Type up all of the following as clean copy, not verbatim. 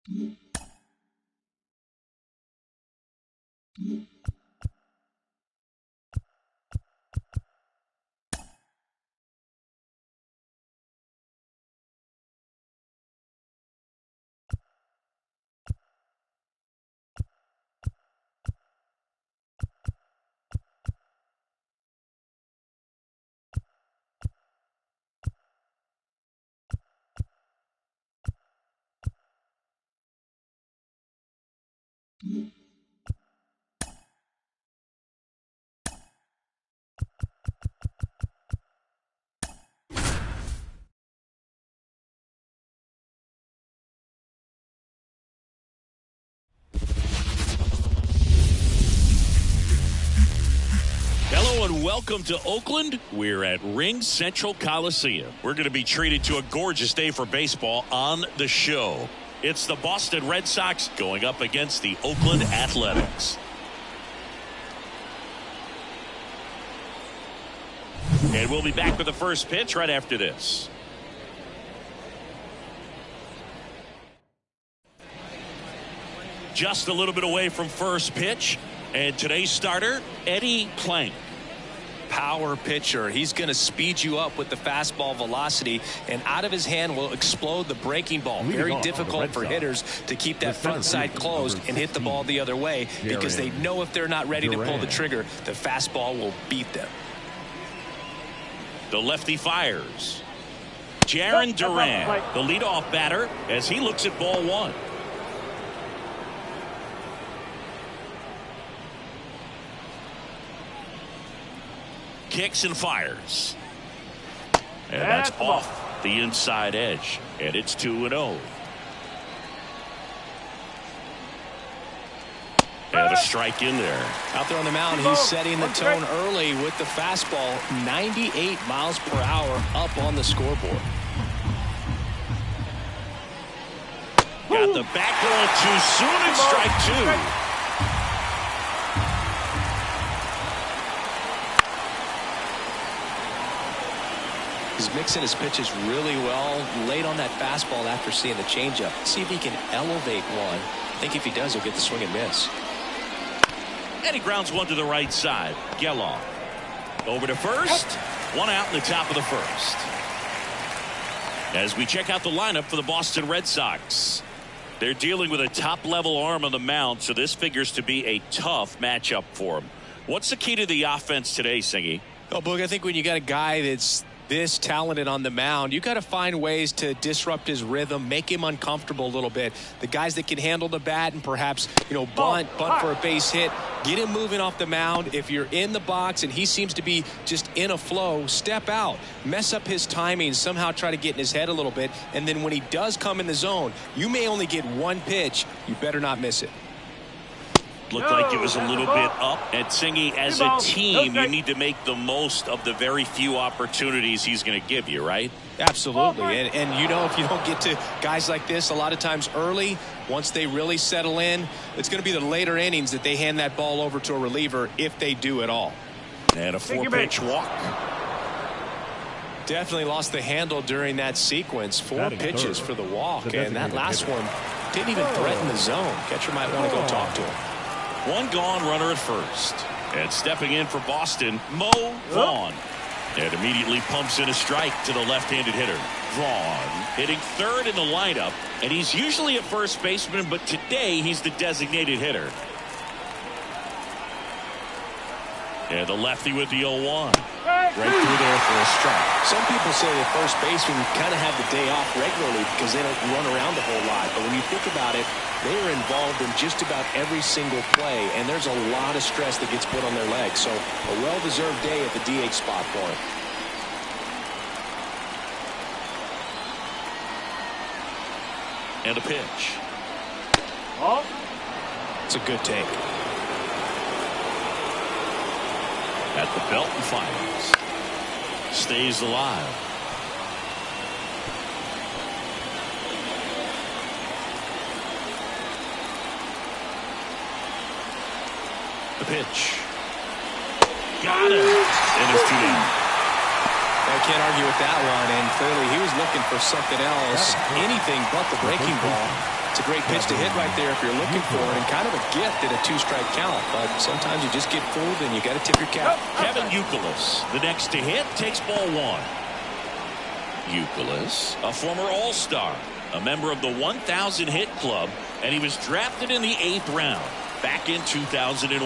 Hello and welcome to Oakland. We're at Ring Central Coliseum. We're going to be treated to a gorgeous day for baseball on the show. It's the Boston Red Sox going up against the Oakland Athletics. And we'll be back with the first pitch right after this. Just a little bit away from first pitch. And today's starter, Eddie Plank. Power pitcher. He's going to speed you up with the fastball velocity, and out of his hand will explode the breaking ball. Very difficult for hitters to keep that front side closed and hit the ball the other way, because they know if they're not ready to pull the trigger, the fastball will beat them. The lefty fires. Jaron Duran, the leadoff batter, as he looks at ball one. Kicks and fires. And that's off the inside edge. And it's 2-0. And a strike in there. Out there on the mound, he's setting the tone early with the fastball. 98 miles per hour up on the scoreboard. Got the back going too soon and strike two. He's mixing his pitches really well, late on that fastball after seeing the changeup. See if he can elevate one. I think if he does, he'll get the swing and miss. And he grounds one to the right side. Geloff over to first. One out in the top of the first. As we check out the lineup for the Boston Red Sox. They're dealing with a top-level arm on the mound, so this figures to be a tough matchup for him. What's the key to the offense today, Singy? Oh, Boog, I think when you got a guy that's this talented on the mound, you got to find ways to disrupt his rhythm, make him uncomfortable a little bit. The guys that can handle the bat and perhaps, bunt for a base hit, get him moving off the mound. If you're in the box and he seems to be just in a flow, step out, mess up his timing, somehow try to get in his head a little bit. And then when he does come in the zone, you may only get one pitch. You better not miss it. Looked like it was a little bit up. And Singy, as a team, you need to make the most of the very few opportunities he's going to give you, right? Absolutely. And if you don't get to guys like this a lot of times early, once they really settle in, it's going to be the later innings that they hand that ball over to a reliever, if they do at all. And a 4-pitch walk. Definitely lost the handle during that sequence. 4 pitches for the walk. And that last one didn't even threaten the zone. Catcher might want to go talk to him. One gone, runner at first. And stepping in for Boston, Mo Vaughn. And immediately pumps in a strike to the left-handed hitter. Vaughn hitting third in the lineup. And he's usually a first baseman, but today he's the designated hitter. And the lefty with the 0-1. Right through there for a strike. Some people say the first baseman kind of have the day off regularly because they don't run around a whole lot. But when you think about it, they are involved in just about every single play, and there's a lot of stress that gets put on their legs. So a well-deserved day at the DH spot for him. And a pitch. It's a good take. At the belt and fires. Stays alive. The pitch. Got it. And it's 2 down. I can't argue with that one, and clearly he was looking for something else, anything but the breaking ball. It's a great pitch to hit right there if you're looking for it, and kind of a gift at a 2-strike count. But sometimes you just get fooled, and you got to tip your cap. Kevin Youkilis, the next to hit, takes ball 1. Youkilis, a former All-Star, a member of the 1,000 hit club, and he was drafted in the 8th round back in 2001.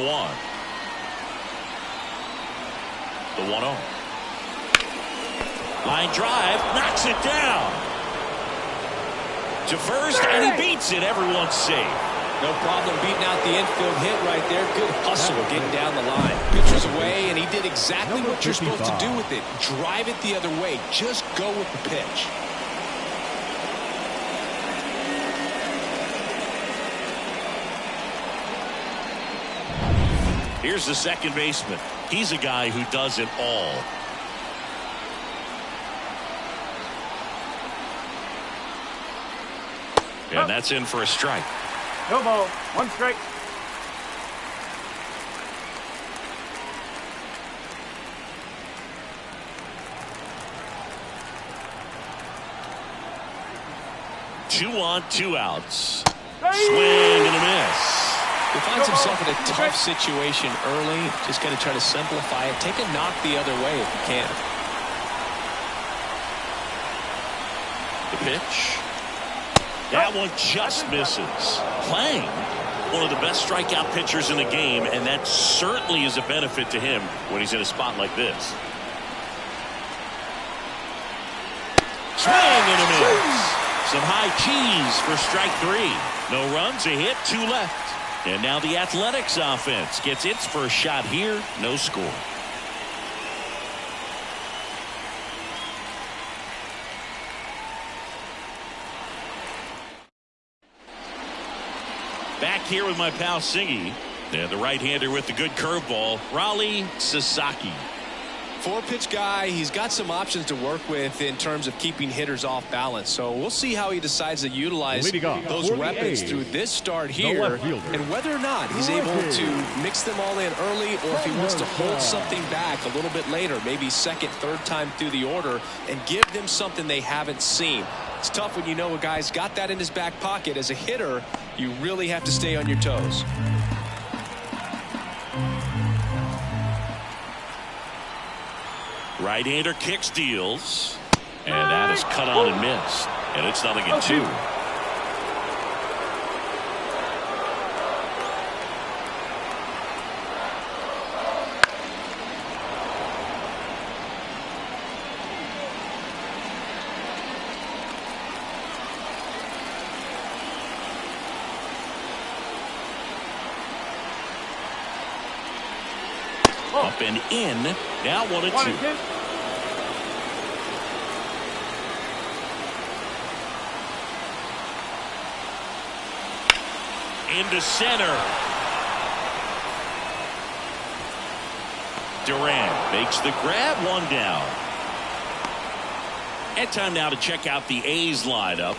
The 1-0. Line drive, knocks it down to first, and he beats it. Everyone's safe. No problem beating out the infield hit right there. Good hustle getting down the line. Pitcher's away, and he did exactly what you're supposed to do with it. Drive it the other way. Just go with the pitch. Here's the second baseman. He's a guy who does it all. And that's in for a strike. No ball. 1 strike. Two on, 2 outs. Swing and a miss. He finds himself in a tough situation early. Just got to try to simplify it. Take a knock the other way if you can. The pitch. That one just misses. Playing one of the best strikeout pitchers in the game, and that certainly is a benefit to him when he's in a spot like this. Swing and a miss. Some high cheese for strike 3. No runs, a hit, 2 left. And now the Athletics offense gets its first shot here. No score. Back here with my pal Singy. And the right-hander with the good curveball, Raleigh Sasaki. 4-pitch guy. He's got some options to work with in terms of keeping hitters off balance. So we'll see how he decides to utilize those weapons through this start here, and whether or not he's able to mix them all in early, or if he wants to hold something back a little bit later, maybe second, third time through the order, and give them something they haven't seen. It's tough when you know a guy's got that in his back pocket. As a hitter, you really have to stay on your toes. Right-hander kicks, deals, and that is cut on and missed, and it's 0-2. Up and in. Now 1-2. Into center. Durant makes the grab, 1 down. And time now to check out the A's lineup.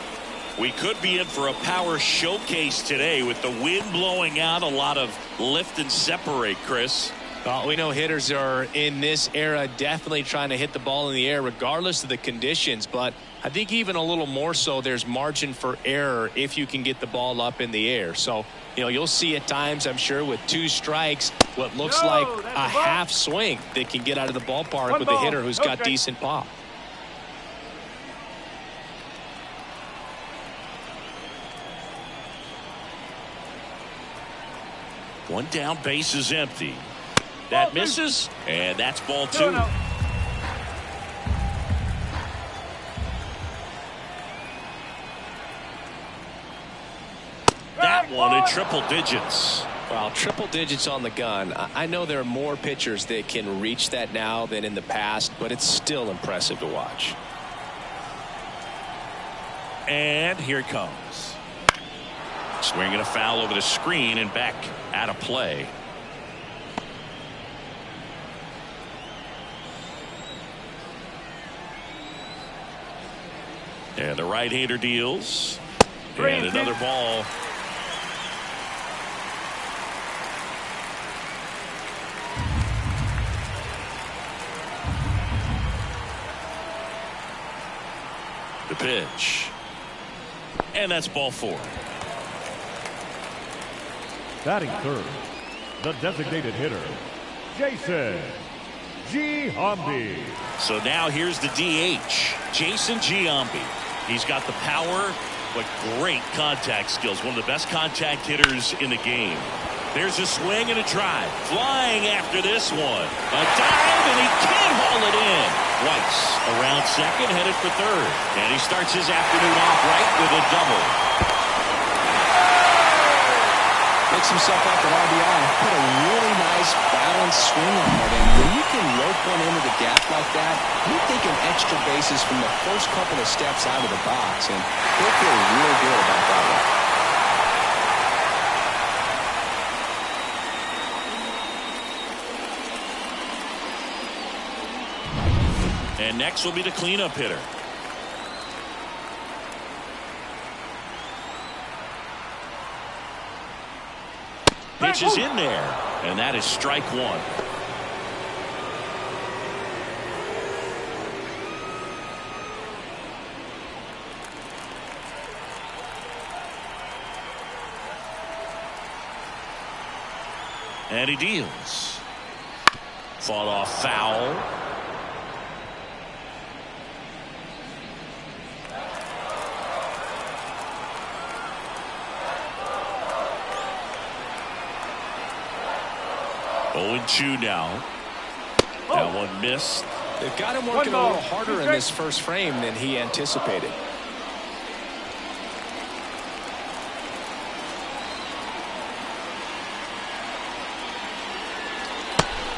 We could be in for a power showcase today with the wind blowing out, a lot of lift and separate, Chris. Well, we know hitters are in this era definitely trying to hit the ball in the air regardless of the conditions, but I think even a little more so there's margin for error if you can get the ball up in the air. So, you know, you'll see at times, I'm sure, with 2 strikes, what looks like a half swing that can get out of the ballpark with a hitter who's got decent pop. One down, base is empty. That misses, and that's ball 2. That one in triple digits. Well, triple digits on the gun. I know there are more pitchers that can reach that now than in the past, but it's still impressive to watch. And here it comes. Swinging a foul over the screen and back out of play. And the right-hander deals. And another ball. The pitch. And that's ball 4. Batting third, the designated hitter, Jason Giambi. So now here's the DH, Jason Giambi. He's got the power, but great contact skills. One of the best contact hitters in the game. There's a swing and a drive. Flying after this one. A dive, and he can't haul it in. Weiss around second, headed for third. And he starts his afternoon off right with a double. Makes himself up an RBI. Put a really nice balanced swing on it. And when you can rope one into the gap like that, you're thinking extra bases from the first couple of steps out of the box. And he'll feel real good about that one. And next will be the cleanup hitter. Pitch is in there, and that is strike one. And he deals. Fought off foul. Oh, 0-2 now. That one missed. They've got him working a little harder in this first frame than he anticipated.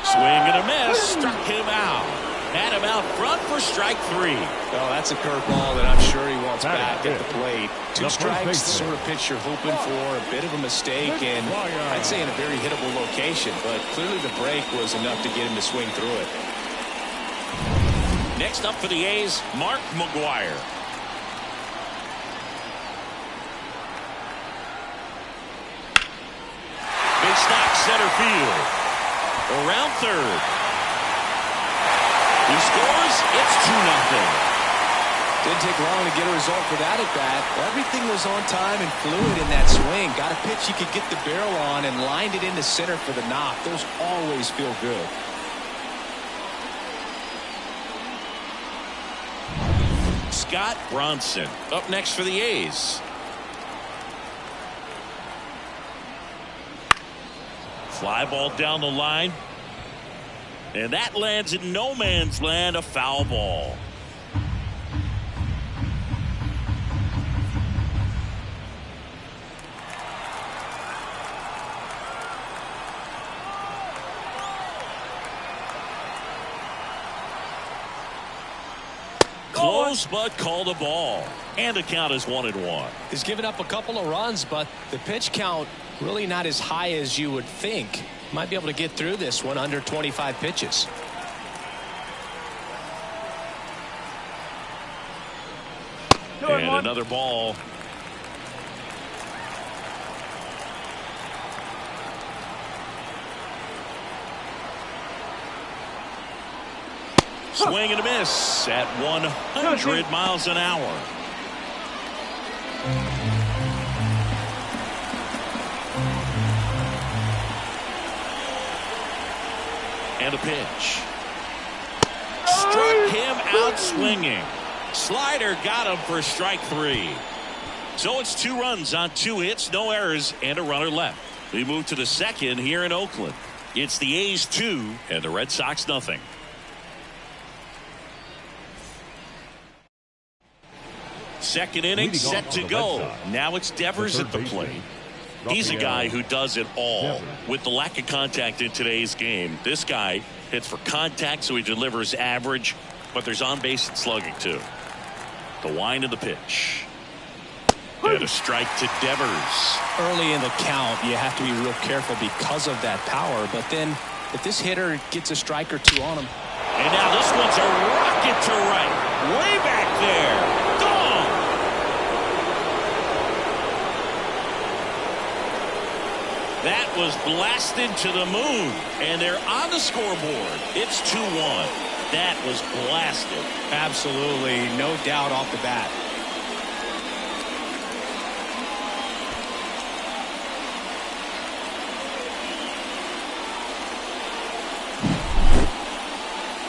Swing and a miss. Struck him out. Had him out front for strike three. Oh, that's a curveball that I'm sure he wants back at the plate. Two strikes, the sort of pitch you're hoping for. A bit of a mistake, and I'd say in a very hittable location. But clearly the break was enough to get him to swing through it. Next up for the A's, Mark McGwire. Big snap center field. Around third. He scores. It's 2-0. Didn't take long to get a result for that at bat. Everything was on time and fluid in that swing. Got a pitch you could get the barrel on and lined it into center for the knock. Those always feel good. Scott Bronson up next for the A's. Fly ball down the line. And that lands in no man's land, a foul ball. Close, but called a ball. And the count is 1-1. He's given up a couple of runs, but the pitch count really not as high as you would think. Might be able to get through this one under 25 pitches. And another ball. Swing and a miss at 100 miles an hour. And a pitch. Struck him out swinging. Slider got him for strike three. So it's 2 runs on 2 hits, no errors, and a runner left. We move to the second here in Oakland. It's the A's 2 and the Red Sox nothing. Second inning set to go. Now it's Devers at the plate. He's a guy who does it all. With the lack of contact in today's game, this guy hits for contact, so he delivers average, but there's on base and slugging too. The wind of the pitch. And a strike to Devers. Early in the count, you have to be real careful because of that power, but then if this hitter gets a strike or two on him. And now this one's a rocket to right. Way back there. Gone. That was blasted to the moon, and they're on the scoreboard. It's 2-1. That was blasted. Absolutely, no doubt off the bat.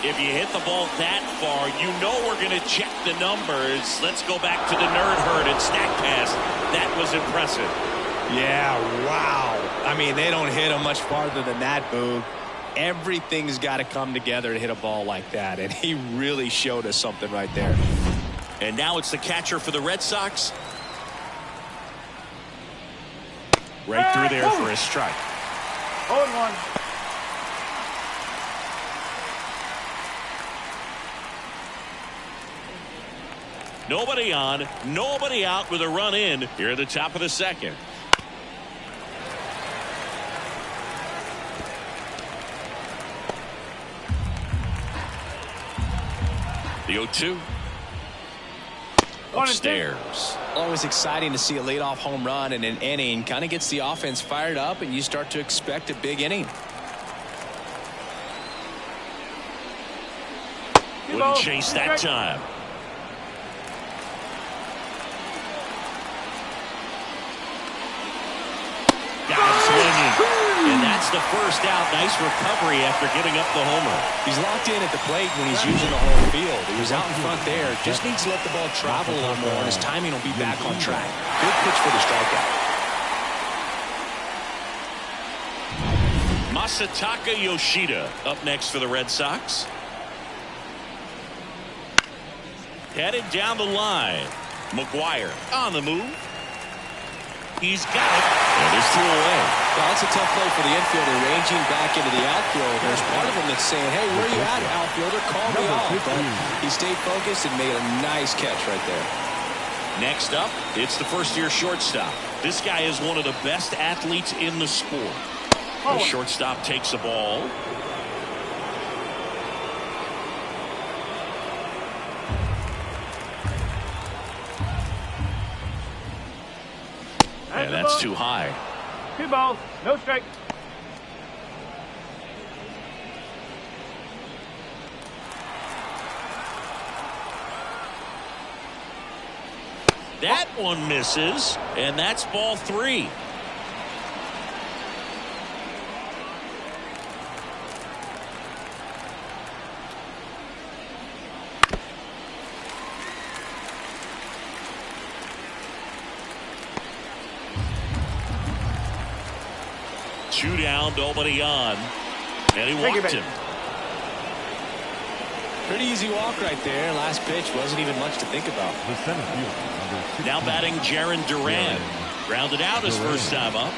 If you hit the ball that far, you know we're going to check the numbers. Let's go back to the nerd herd and StatCast. That was impressive. Yeah, wow. I mean, they don't hit him much farther than that, Boog. Everything's got to come together to hit a ball like that, and he really showed us something right there. And now it's the catcher for the Red Sox. Right through there for a strike. 0-1. Nobody on, nobody out with a run in here at the top of the second. The 0-2. Upstairs. Always exciting to see a leadoff home run in an inning. Kind of gets the offense fired up, and you start to expect a big inning. Wouldn't chase that time. Got him swinging. And that's the first out. Nice recovery after giving up the homer. He's locked in at the plate when he's using the whole field. He was out in front there. Just needs to let the ball travel a little more, and his timing will be back on track. Good pitch for the strikeout. Masataka Yoshida up next for the Red Sox. Headed down the line. McGuire on the move. He's got it. And there's 2 away. Well, that's a tough play for the infielder, ranging back into the outfield. There's part of him that's saying, hey, where are you at, outfielder? Call me off. But he stayed focused and made a nice catch right there. Next up, it's the first-year shortstop. This guy is one of the best athletes in the sport. The shortstop takes the ball. And that's too high. 2 balls, no strike. That one misses, and that's ball 3. Two down, nobody on, and he walked him. Pretty easy walk right there. Last pitch wasn't even much to think about. Now batting Jarren Duran. Grounded out his first time up.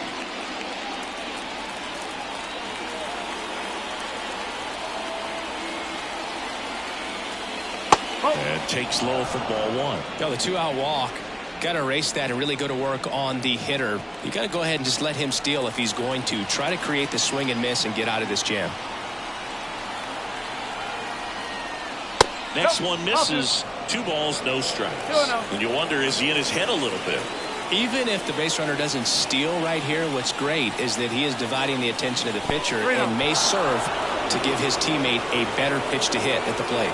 And takes low for ball 1. Now the 2-out walk. Got to erase that and really go to work on the hitter. You got to go ahead and just let him steal if he's going to. Try to create the swing and miss and get out of this jam. Next one misses. 2 balls, no strikes. And you wonder, is he in his head a little bit? Even if the base runner doesn't steal right here, what's great is that he is dividing the attention of the pitcher and may serve to give his teammate a better pitch to hit at the plate.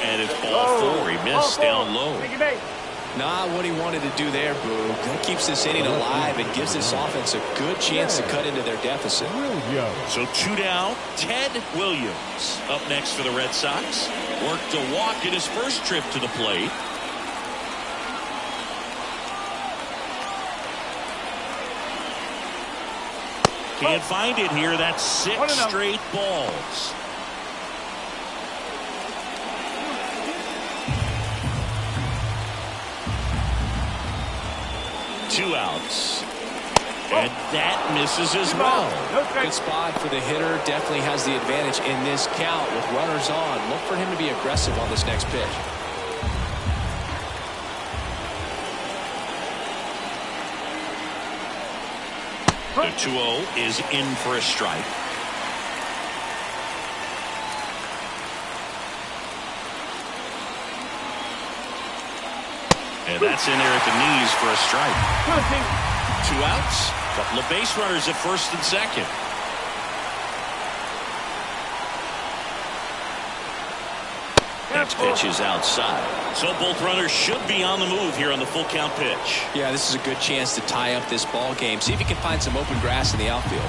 And it's ball 4. He missed down low. Not what he wanted to do there, Boo. That keeps this inning alive and gives this offense a good chance to cut into their deficit. So 2 down. Ted Williams up next for the Red Sox. Worked a walk in his first trip to the plate. Can't find it here. That's 6 straight balls. Two outs. And that misses as well. Good spot for the hitter. Definitely has the advantage in this count with runners on. Look for him to be aggressive on this next pitch. The 2-0 is in for a strike. And that's in there at the knees for a strike. 2 outs. Couple of base runners at first and second. next pitch is outside. So both runners should be on the move here on the full count pitch. Yeah, this is a good chance to tie up this ball game. See if you can find some open grass in the outfield.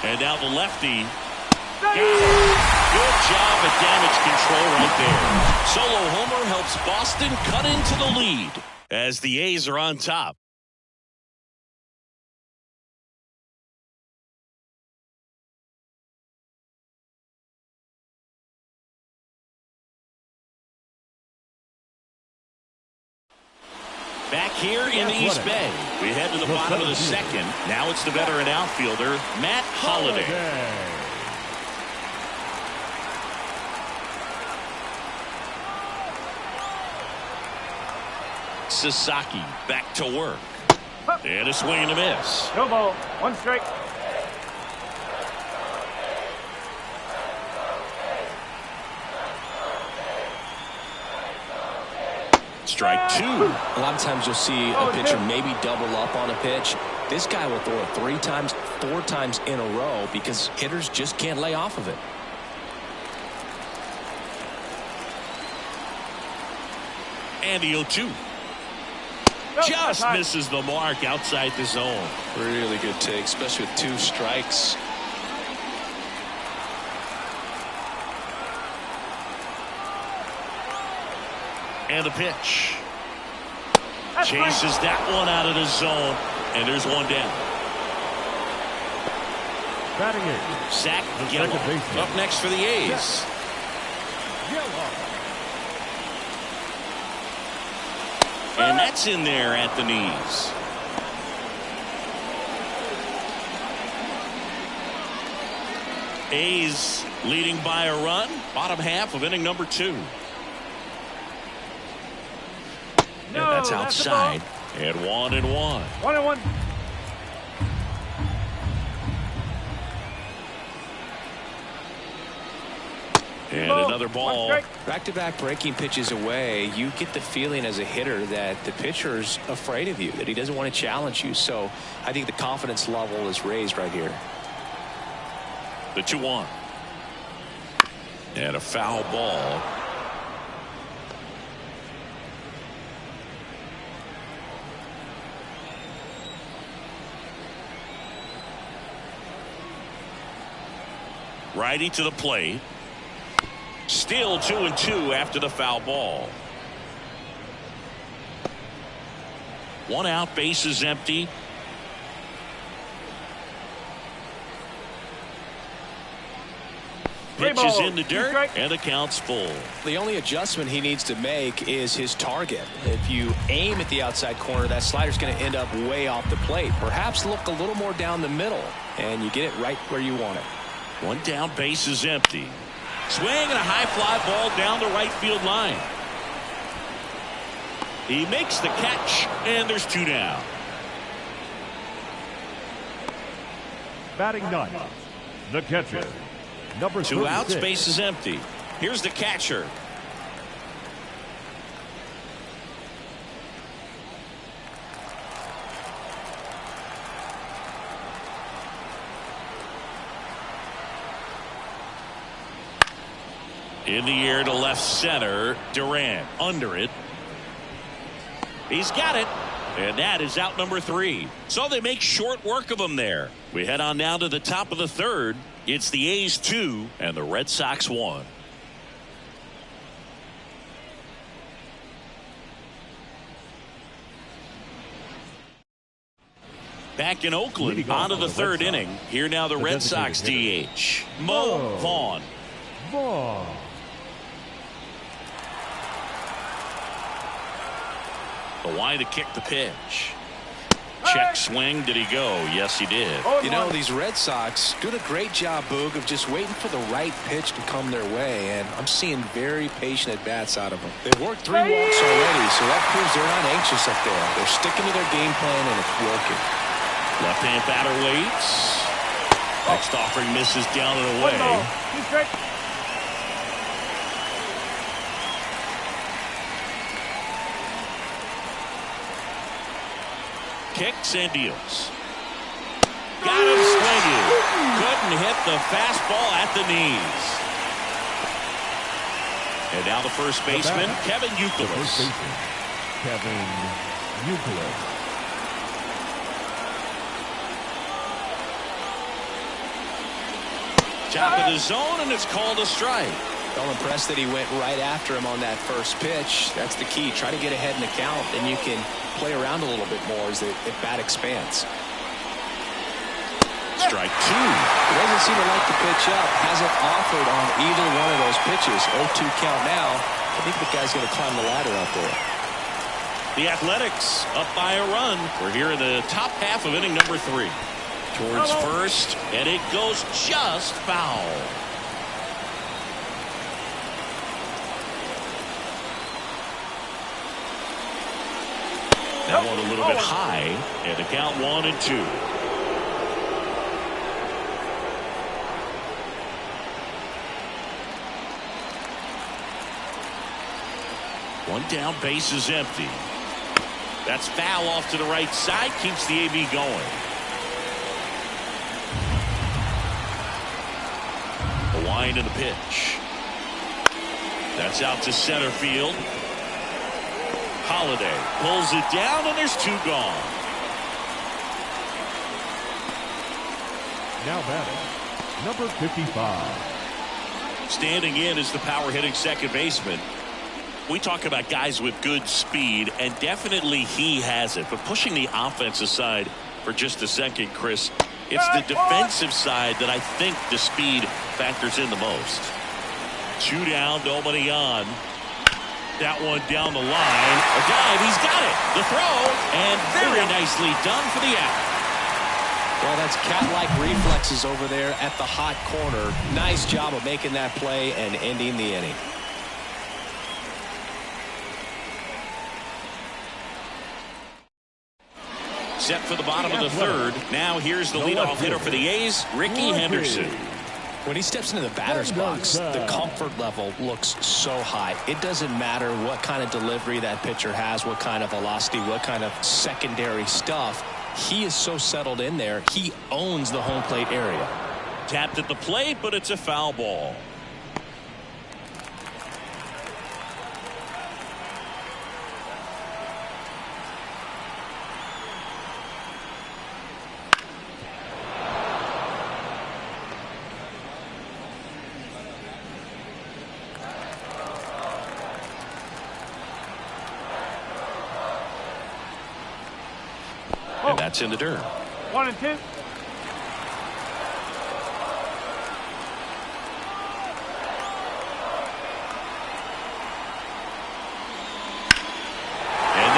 And now the lefty. Good job at damage control right there. Solo homer helps Boston cut into the lead as the A's are on top. Back here in the East Bay, we head to the bottom of the second. Now it's the veteran outfielder, Matt Holliday. Sasaki back to work. And a swing and a miss. No ball. 1 strike. Strike 2. A lot of times you'll see a pitcher maybe double up on a pitch. This guy will throw it 3 times, 4 times in a row because hitters just can't lay off of it. And the 0-2. Just misses the mark outside the zone. Really good take, especially with 2 strikes. And the pitch. Chases that one out of the zone. And there's one down. Batting in. Zach Gallo up next for the A's. And that's in there at the knees. A's leading by a run. Bottom half of inning number 2. And that's outside. And 1-1. 1-1. And another ball. Back-to-back breaking pitches away, you get the feeling as a hitter that the pitcher's afraid of you, that he doesn't want to challenge you. So I think the confidence level is raised right here. The 2-1. And a foul ball. Righty to the plate. Still 2-2 after the foul ball. 1 out, bases empty. Pitch is in the dirt, and the count's full. The only adjustment he needs to make is his target. If you aim at the outside corner, that slider's going to end up way off the plate. Perhaps look a little more down the middle, and you get it right where you want it. 1 down, bases empty. Swing and a high fly ball down the right field line. He makes the catch, and there's 2 down. Batting ninth, the catcher, number 2 outs, 36. bases empty. Here's the catcher. In the air to left center. Durant under it. He's got it. And that is out number 3. So they make short work of him there. We head on now to the top of the 3rd. It's the A's 2 and the Red Sox 1. Back in Oakland, on to the 3rd inning. Here now the Red Sox DH. Mo Vaughn. The line to kick the pitch. Check swing. Did he go? Yes, he did. You know, these Red Sox doing a great job, Boog, of just waiting for the right pitch to come their way, and I'm seeing very patient at-bats out of them. They've worked 3 walks already, so that proves they're not anxious up there. They're sticking to their game plan, and it's working. Left-hand batter waits. Next offering misses down and away. 2 strikes. Kicks and deals. Got him swinging. Couldn't couldn't hit the fastball at the knees. And now the first baseman, Kevin Youkilis. First baseman, Kevin Youkilis. Top of the zone, and it's called a strike. I'm impressed that he went right after him on that first pitch. That's the key. Try to get ahead in the count, and you can play around a little bit more as the bat expands. Strike two. He doesn't seem to like the pitch up. Hasn't offered on either one of those pitches. 0-2 count now. I think the guy's going to climb the ladder out there. The Athletics up by a run. We're here in the top half of inning number 3. Towards first, and it goes just foul. That one a little bit high, and the count 1-2. One down, base is empty. That's foul off to the right side, keeps the AB going. The wind and the pitch. That's out to center field. Holiday pulls it down, and there's 2 gone. Now batting, number 55. Standing in is the power hitting second baseman. We talk about guys with good speed, and definitely he has it. But pushing the offense aside for just a second, Chris, it's the defensive side that I think the speed factors in the most. 2 down, nobody on. That one down the line. A dive, he's got it. The throw, and very nicely done for the out. Well, that's cat-like reflexes over there at the hot corner. Nice job of making that play and ending the inning. Set for the bottom of the third. Now here's the leadoff hitter for the A's, Ricky Henderson. When he steps into the batter's box, the comfort level looks so high. It doesn't matter what kind of delivery that pitcher has, what kind of velocity, what kind of secondary stuff. He is so settled in there. He owns the home plate area. Tapped at the plate, but it's a foul ball. And that's in the dirt. 1-2. And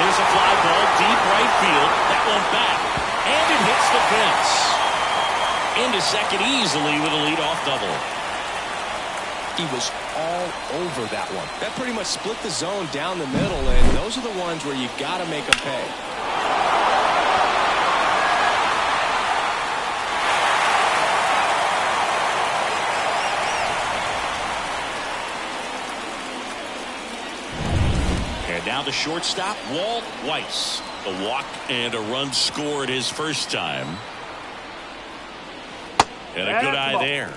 there's a fly ball deep right field. That one back. And it hits the fence. Into second easily with a leadoff double. He was all over that one. That pretty much split the zone down the middle, and those are the ones where you got to make them pay. Now the shortstop, Walt Weiss. A walk and a run scored his first time. And a good eye there.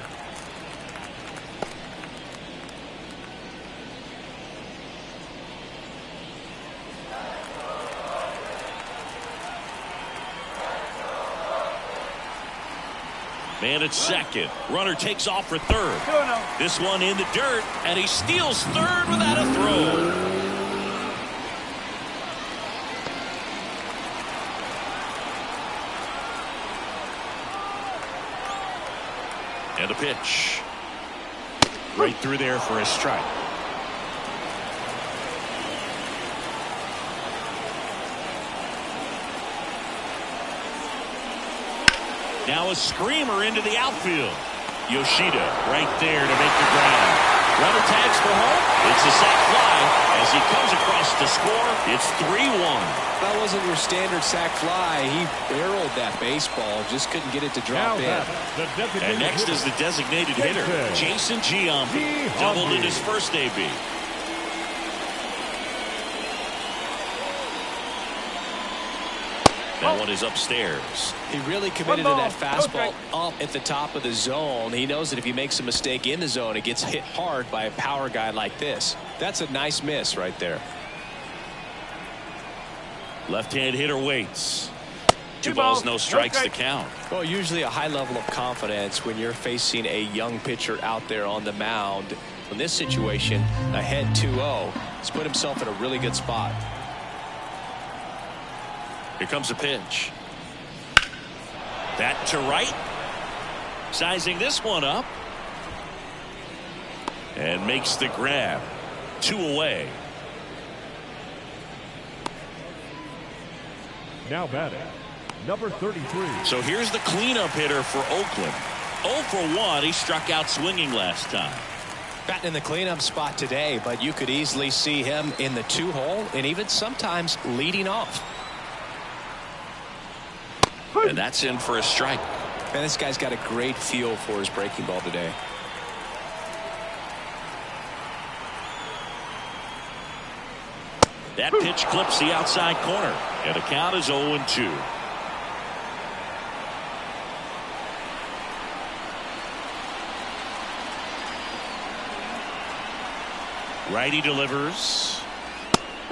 Man at second. Runner takes off for third. This one in the dirt, and he steals third without a throw. And the pitch. Right through there for a strike. Now a screamer into the outfield. Yoshida right there to make the grab. Runner tags for home. It's a sac fly as he comes across to score. It's 3-1. That wasn't your standard sac fly. He barreled that baseball, just couldn't get it to drop in. And next is the designated hitter, Jason Giambi. Doubled in his first AB. That one is upstairs. He really committed to that fastball up at the top of the zone. He knows that if he makes a mistake in the zone, it gets hit hard by a power guy like this. That's a nice miss right there. Left-hand hitter waits. 2 balls, no strikes to count. Well, usually a high level of confidence when you're facing a young pitcher out there on the mound. In this situation, ahead 2-0, he's put himself in a really good spot. Here comes a pitch. That to right. Sizing this one up. And makes the grab. 2 away. Now batting, number 33. So here's the cleanup hitter for Oakland. 0 for 1. He struck out swinging last time. Batting in the cleanup spot today, but you could easily see him in the 2-hole and even sometimes leading off. And that's in for a strike. And this guy's got a great feel for his breaking ball today. That pitch clips the outside corner. And the count is 0-2. Righty delivers.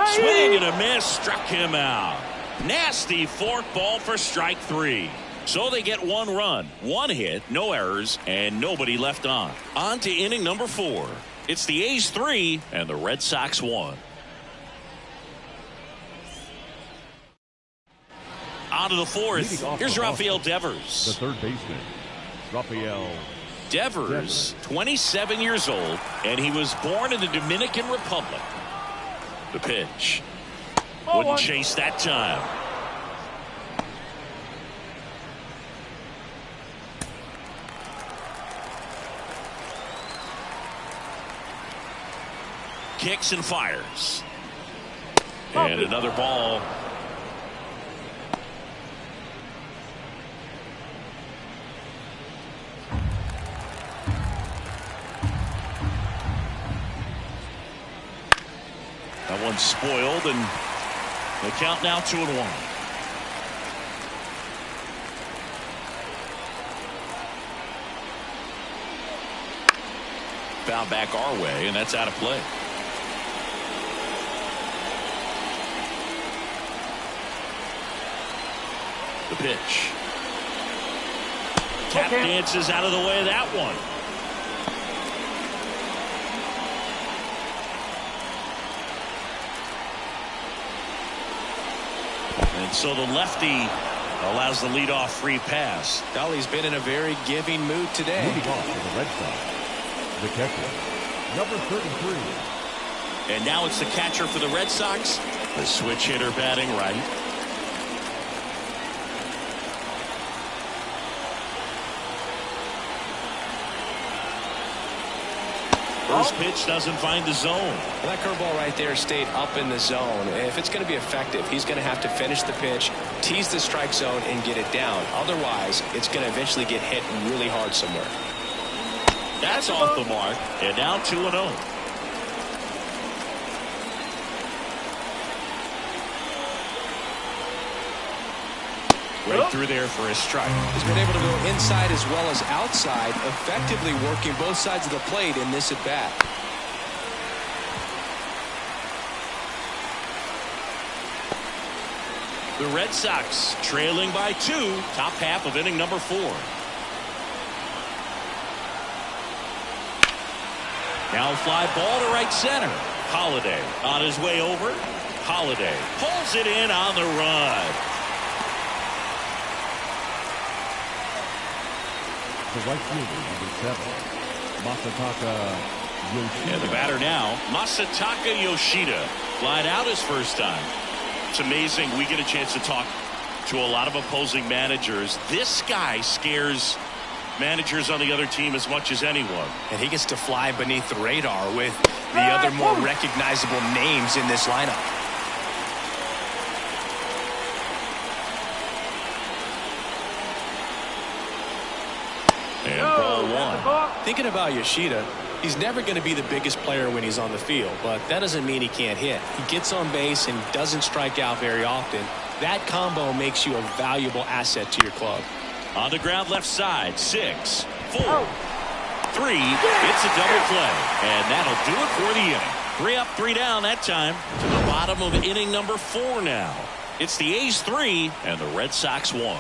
Swing and a miss. Struck him out. Nasty forkball for strike 3. So they get 1 run, 1 hit, no errors, and nobody left on. On to inning number 4. It's the A's 3 and the Red Sox 1. On to the 4th. Here's Rafael Devers. The third baseman, Rafael Devers, 27 years old, and he was born in the Dominican Republic. The pitch. Wouldn't chase that time. Kicks and fires. And another ball. That one's spoiled, and the count now 2-1. Foul back our way, and that's out of play. The pitch. Tap dances out of the way of that one. And so the lefty allows the leadoff free pass. Well, he's been in a very giving mood today. Moving on to the Red Sox, the catcher, number 33. And now it's the catcher for the Red Sox, the switch hitter batting right. First pitch doesn't find the zone. Well, that curveball right there stayed up in the zone. If it's going to be effective, he's going to have to finish the pitch, tease the strike zone, and get it down. Otherwise, it's going to eventually get hit really hard somewhere. That's off the mark, and now 2-0. Right through there for a strike. He's been able to go inside as well as outside, effectively working both sides of the plate in this at-bat. The Red Sox trailing by 2, top half of inning number 4. Now fly ball to right center. Holiday on his way over. Holiday pulls it in on the run. The right fielder, number 7, Masataka Yoshida. And the batter now, Masataka Yoshida. Flied out his first time. It's amazing. We get a chance to talk to a lot of opposing managers. This guy scares managers on the other team as much as anyone. And he gets to fly beneath the radar with the other more recognizable names in this lineup. And ball 1. Thinking about Yoshida, he's never going to be the biggest player when he's on the field, but that doesn't mean he can't hit. He gets on base and doesn't strike out very often. That combo makes you a valuable asset to your club. On the ground left side, 6, 4, 3. It's a double play. And that'll do it for the inning. 3 up, 3 down that time. To the bottom of inning number 4 now. It's the A's 3 and the Red Sox 1.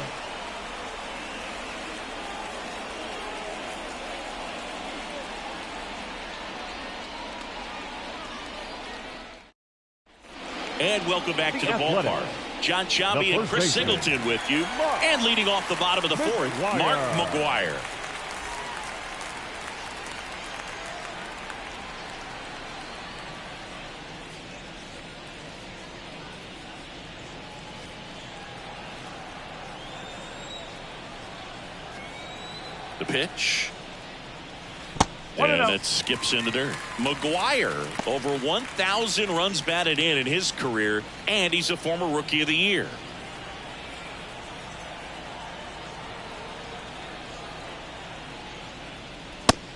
And welcome back to the ballpark. John Chambi and Chris Singleton with you. And leading off the bottom of the 4th, Mark McGwire. The pitch. And it skips into dirt. McGwire, over 1,000 runs batted in his career, and he's a former Rookie of the Year.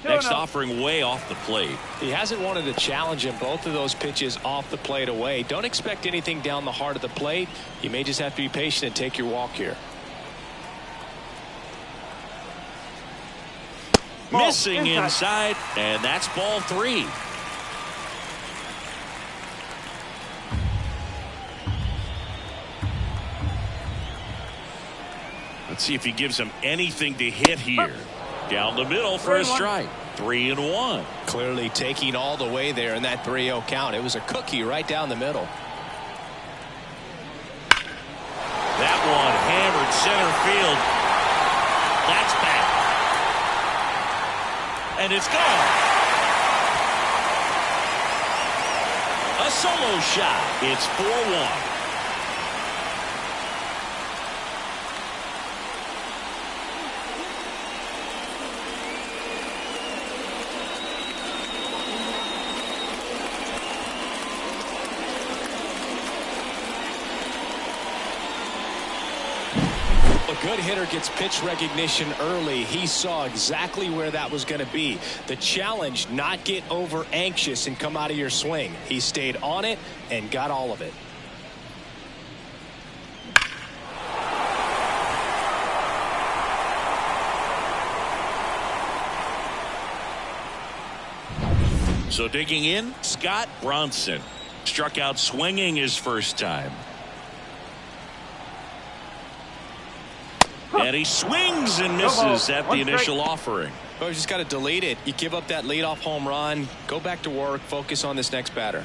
Next offering way off the plate. He hasn't wanted to challenge him. Both of those pitches off the plate away. Don't expect anything down the heart of the plate. You may just have to be patient and take your walk here. Missing inside, and that's ball 3. Let's see if he gives him anything to hit here. Down the middle for a strike. 3-1. Clearly taking all the way there in that 3-0 count. It was a cookie right down the middle. That one hammered center field. That's back. And it's gone. A solo shot. It's 4-1. A good hitter gets pitch recognition early. He saw exactly where that was going to be. The challenge, not get over anxious and come out of your swing. He stayed on it and got all of it. So digging in, Scott Bronson struck out swinging his first time. And he swings and misses at the initial offering. Well, you just got to delete it. You give up that leadoff home run. Go back to work. Focus on this next batter.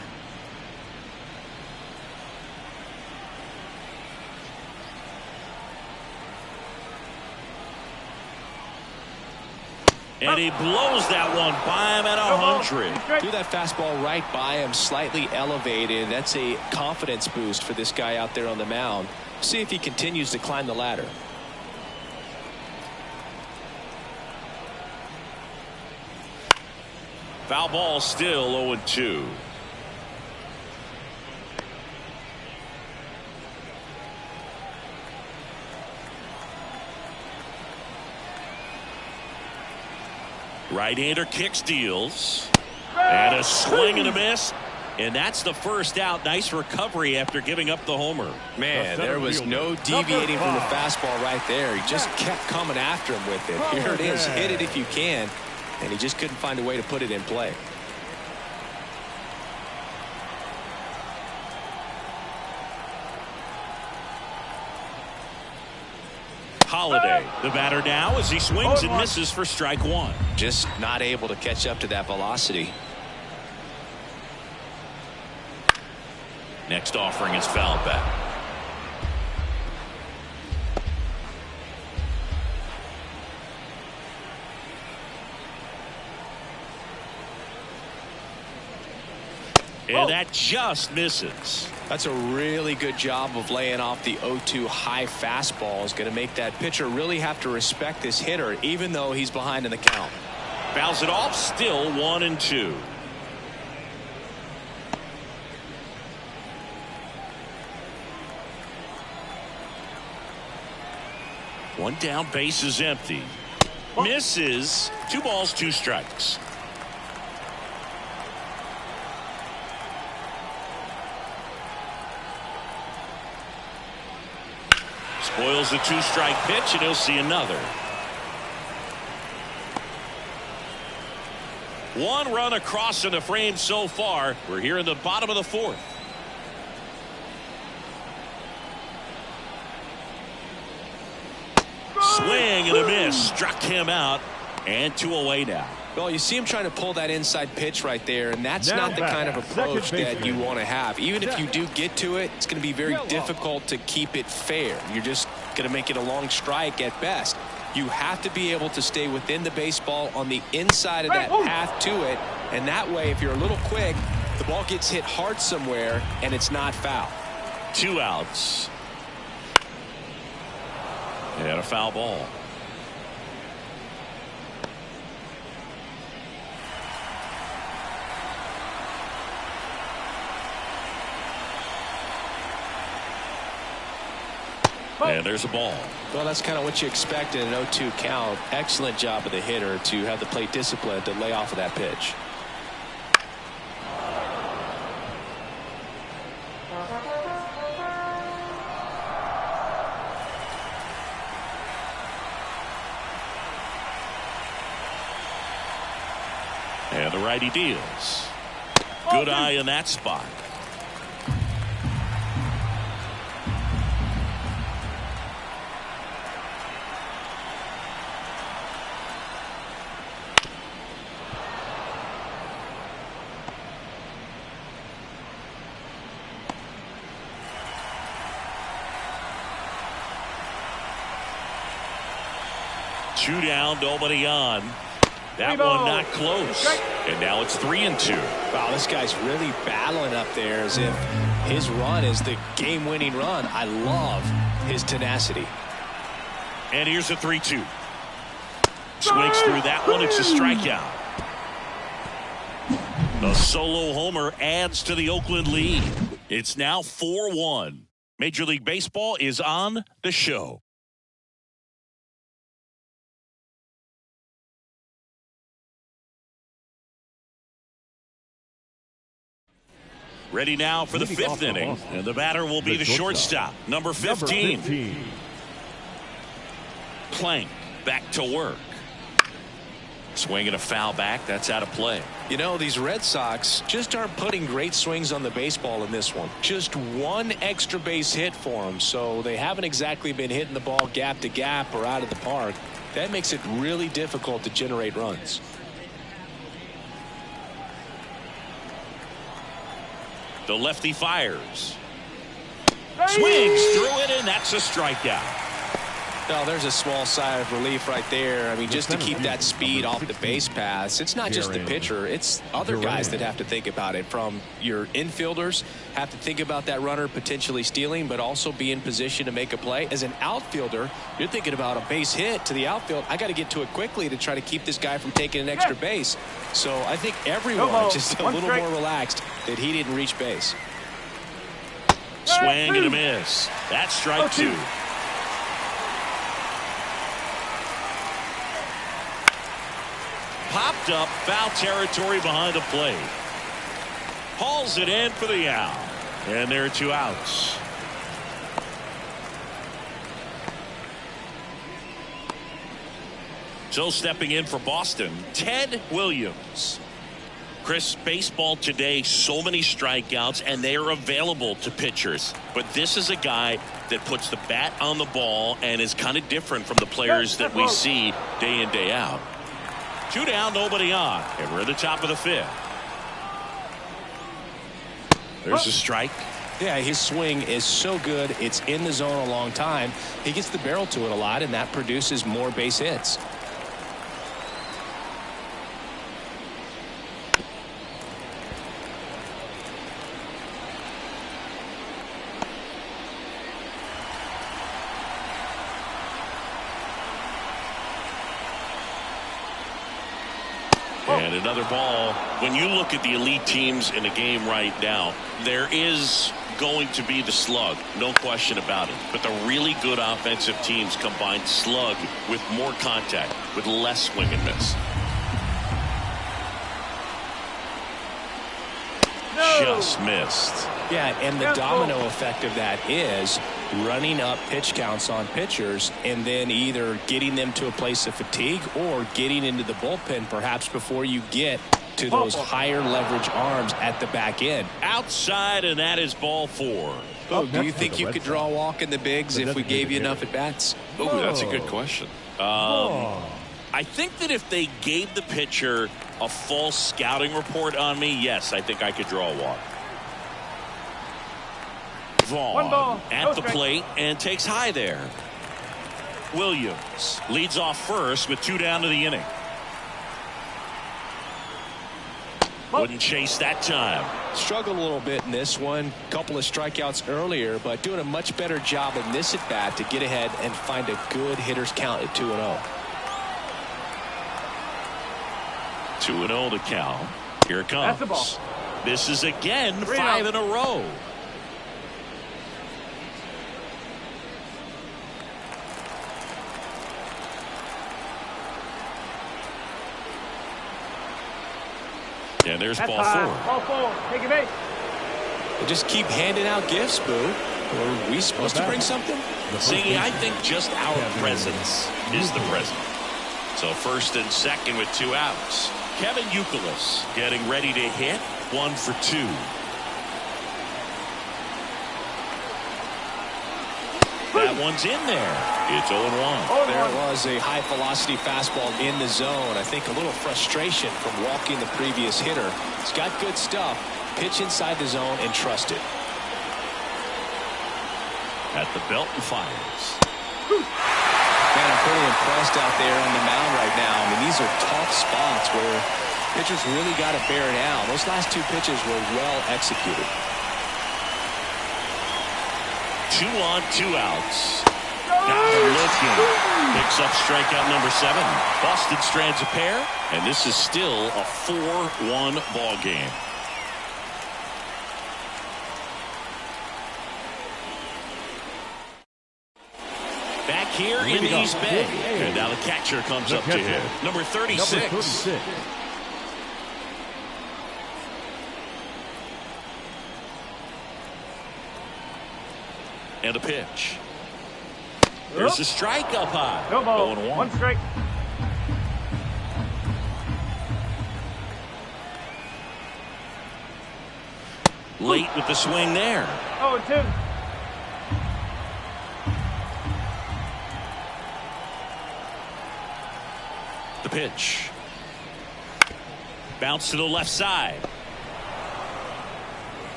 And he blows that one by him at 100. Threw that fastball right by him, slightly elevated. That's a confidence boost for this guy out there on the mound. See if he continues to climb the ladder. Foul ball, still 0-2. Right-hander kicks, deals. And a swing and a miss. And that's the first out. Nice recovery after giving up the homer. Man, there was no deviating from the fastball right there. He just kept coming after him with it. Here it is. Hit it if you can. And he just couldn't find a way to put it in play. Holiday, the batter now, as he swings and misses for strike 1. Just not able to catch up to that velocity. Next offering is fouled back. And that just misses. That's a really good job of laying off the 0-2 high fastball. Is going to make that pitcher really have to respect this hitter, even though he's behind in the count. Fouls it off, still 1-2. One down, base is empty. Misses. 2 balls, 2 strikes. Boyle's a two-strike pitch, and he'll see another. One run across in the frame so far. We're here in the bottom of the fourth. Swing and a miss. Struck him out. And 2 away now. Well, you see him trying to pull that inside pitch right there, and that's not the kind of approach that you want to have. Even if you do get to it, it's going to be very difficult to keep it fair. You're just going to make it a long strike at best. You have to be able to stay within the baseball on the inside of that path to it, and that way, if you're a little quick, the ball gets hit hard somewhere, and it's not foul. 2 outs. And a foul ball. And there's a ball. Well, that's kind of what you expect in an 0-2 count. Excellent job of the hitter to have the plate discipline to lay off of that pitch. And the righty deals. Good eye in that spot. Two down, nobody on. That one not close. And now it's 3-2. Wow, this guy's really battling up there as if his run is the game-winning run. I love his tenacity. And here's a 3-2. Swings through that one. It's a strikeout. The solo homer adds to the Oakland lead. It's now 4-1. Major League Baseball is on the show. Ready now for the 5th inning, and the batter will be the shortstop, number 15. Plank back to work. Swinging a foul back. That's out of play. You know, these Red Sox just aren't putting great swings on the baseball in this one. Just one extra base hit for them, so they haven't exactly been hitting the ball gap to gap or out of the park. That makes it really difficult to generate runs. The lefty fires. Swings through it, and that's a strikeout. Well, there's a small sigh of relief right there. I mean, just to keep that speed off the base paths. It's not just the pitcher. It's other guys that have to think about it. From your infielders have to think about that runner potentially stealing, but also be in position to make a play. As an outfielder, you're thinking about a base hit to the outfield. I got to get to it quickly to try to keep this guy from taking an extra base. So I think everyone's just a little more relaxed that he didn't reach base. Swing and a miss. That's strike 2. Popped up, foul territory behind the plate. Hauls it in for the out. And there are 2 outs. So stepping in for Boston, Ted Williams. Chris, baseball today, so many strikeouts, and they are available to pitchers. But this is a guy that puts the bat on the ball and is kind of different from the players that we see day in, day out. 2 down, nobody on, and we're at the top of the 5th. There's a strike. Yeah, his swing is so good. It's in the zone a long time. He gets the barrel to it a lot, and that produces more base hits. And another ball. When you look at the elite teams in the game right now, there is going to be the slug, no question about it. But the really good offensive teams combine slug with more contact, with less swing and miss. Just missed. Yeah, and the domino effect of that is running up pitch counts on pitchers and then either getting them to a place of fatigue or getting into the bullpen perhaps before you get to those higher leverage arms at the back end. Outside, and that is ball 4. Oh, do you think you could draw a walk in the bigs if we gave you enough at-bats? Oh, that's a good question. I think that if they gave the pitcher a false scouting report on me, yes, I think I could draw a walk. Vaughn at the plate and takes high there. Williams leads off first with 2 down to the inning. Wouldn't chase that time. Struggled a little bit in this one. Couple of strikeouts earlier, but doing a much better job in this at bat to get ahead and find a good hitter's count at 2-0. 2-0 to count. Here it comes. That's the ball. This is again 5 in a row. And there's ball 4. Ball 4. Take a base. They just keep handing out gifts, Boo. Are we supposed to bring something? See, I think just our presence is the present. So first and second with 2 outs. Kevin Youkilis getting ready to hit. 1 for 2. That one's in there. It's 0-1. There was a high velocity fastball in the zone. I think a little frustration from walking the previous hitter. He's got good stuff. Pitch inside the zone and trust it. At the belt and fires. Man, I'm pretty impressed out there on the mound right now. I mean, these are tough spots where pitchers really got to bear down. Those last 2 pitches were well executed. 2 on, 2 outs. Now looking. Picks up strikeout number 7. Boston strands a pair, and this is still a 4-1 ball game. Back here in East Bay. And now the catcher comes up to hit. Number 36. And a pitch. There's a strike up high. No ball. 0-1. 1 strike. Late with the swing there. 0-2. The pitch. Bounce to the left side.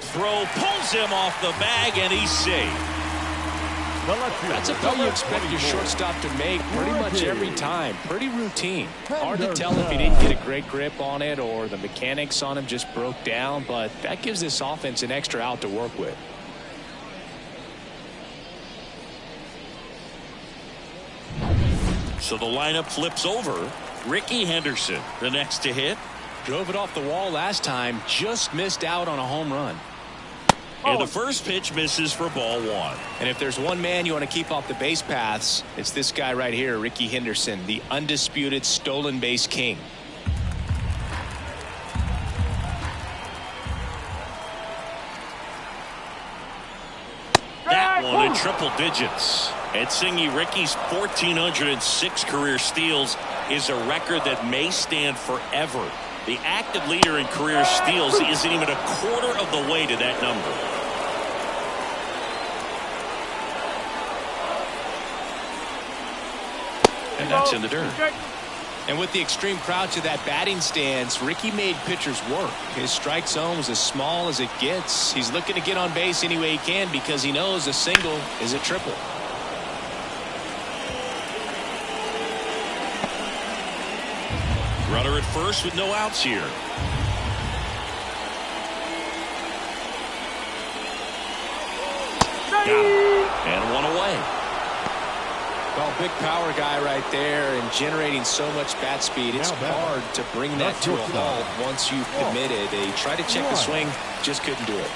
Throw pulls him off the bag, and he's safe. That's a play you expect your shortstop to make pretty much every time. Pretty routine. Hard to tell if he didn't get a great grip on it or the mechanics on him just broke down, but that gives this offense an extra out to work with. So the lineup flips over. Ricky Henderson, the next to hit. Drove it off the wall last time, just missed out on a home run. And the first pitch misses for ball 1. And if there's one man you want to keep off the base paths, it's this guy right here, Ricky Henderson, the undisputed stolen base king. That one in triple digits. At Singy, Ricky's 1,406 career steals is a record that may stand forever. The active leader in career steals isn't even a quarter of the way to that number. And that's in the dirt. And with the extreme crouch of that batting stance, Ricky made pitchers work. His strike zone was as small as it gets. He's looking to get on base any way he can because he knows a single is a triple. Runner at first with no outs here. Got him. And 1 away. Well, big power guy right there and generating so much bat speed. It's hard to bring that to a halt once you've committed. They try to check the swing, just couldn't do it.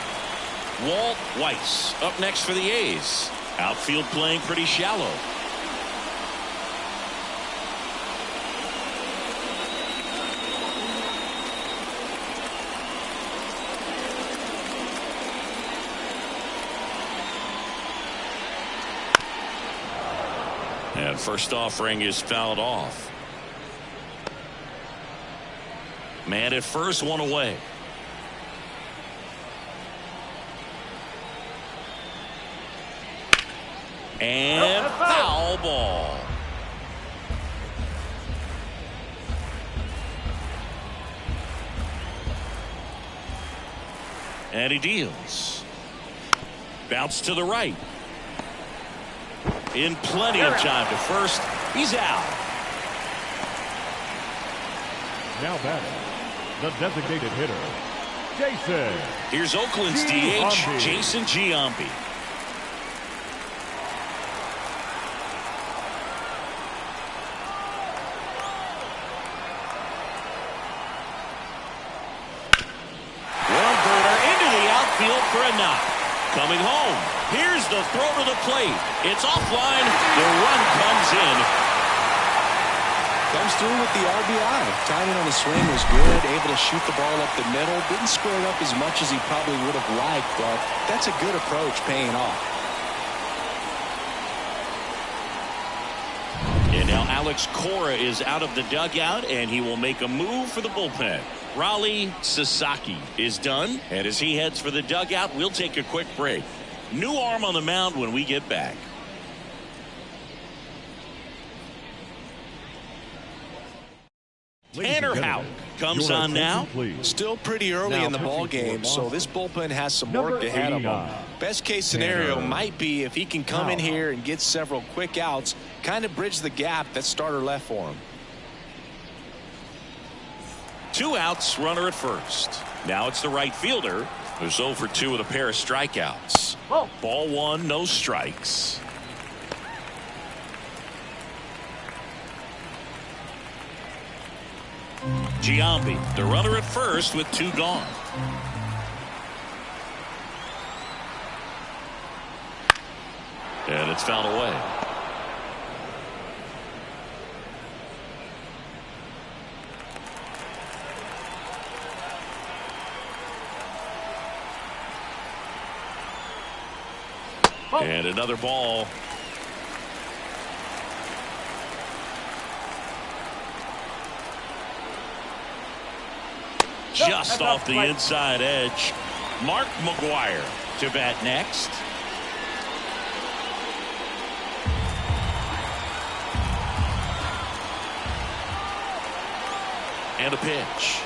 Walt Weiss up next for the A's. Outfield playing pretty shallow. And first offering is fouled off. Man at first, one away. And foul ball. And he deals. Bounce to the right. In plenty of time to first. He's out. Now batting, the designated hitter, Jason. Here's Oakland's DH, Jason Giambi. For a knock. Coming home. Here's the throw to the plate. It's offline. The run comes in. Comes through with the RBI. Timing on the swing was good. Able to shoot the ball up the middle. Didn't square it up as much as he probably would have liked, but that's a good approach, paying off. And now Alex Cora is out of the dugout, and he will make a move for the bullpen. Raleigh Sasaki is done, and as he heads for the dugout, we'll take a quick break. New arm on the mound when we get back. Tanner Houck comes on now. Still pretty early in the ball game, so this bullpen has some work ahead of him. Best case scenario might be if he can come in here and get several quick outs, kind of bridge the gap that starter left for him. 2 outs, runner at first. Now it's the right fielder who's 0 for 2 with a pair of strikeouts. Ball 1, no strikes. Giambi, the runner at first with 2 gone. And it's fouled away. And another ball. Just off the inside edge. Mark McGuire to bat next. And a pitch.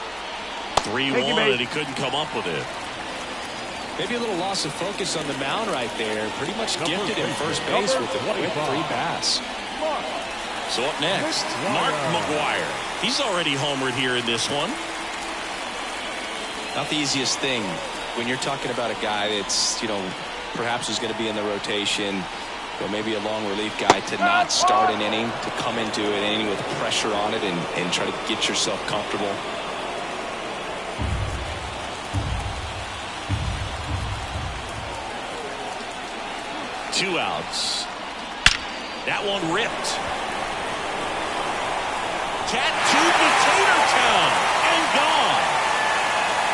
3-1, and he couldn't come up with it. Maybe a little loss of focus on the mound right there. Pretty much gifted him first base with a quick 3 pass. So up next, Mark McGuire. He's already homered here in this one. Not the easiest thing when you're talking about a guy that's, perhaps is going to be in the rotation, but maybe a long relief guy, to not start an inning, to come into an inning with pressure on it and try to get yourself comfortable. Two outs. That one ripped. Tattooed to Tatertown and gone.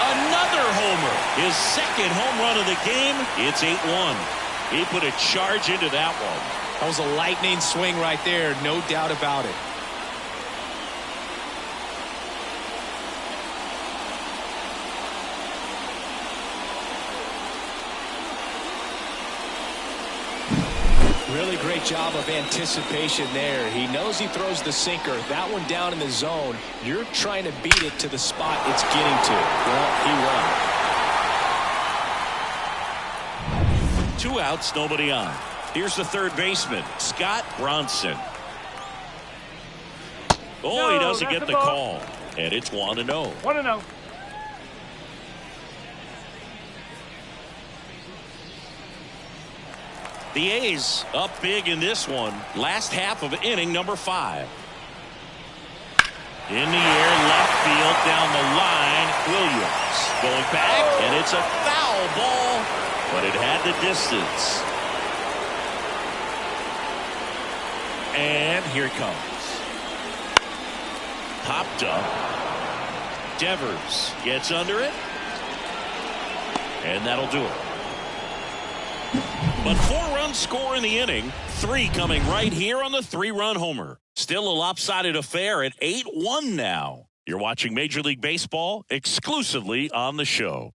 Another homer. His second home run of the game. It's 8-1. He put a charge into that one. That was a lightning swing right there. No doubt about it. Really great job of anticipation there. He knows he throws the sinker. That one down in the zone. You're trying to beat it to the spot it's getting to. Well, he won. 2 outs, nobody on. Here's the third baseman, Scott Bronson. Oh, he doesn't get the call. And it's 1-0. 1-0. The A's up big in this one. Last half of inning number 5. In the air, left field, down the line. Williams going back, and it's a foul ball, but it had the distance. And here it comes. Popped up. Devers gets under it. And that'll do it. But 4 runs score in the inning, 3 coming right here on the 3-run homer. Still a lopsided affair at 8-1 now. You're watching Major League Baseball exclusively on the show.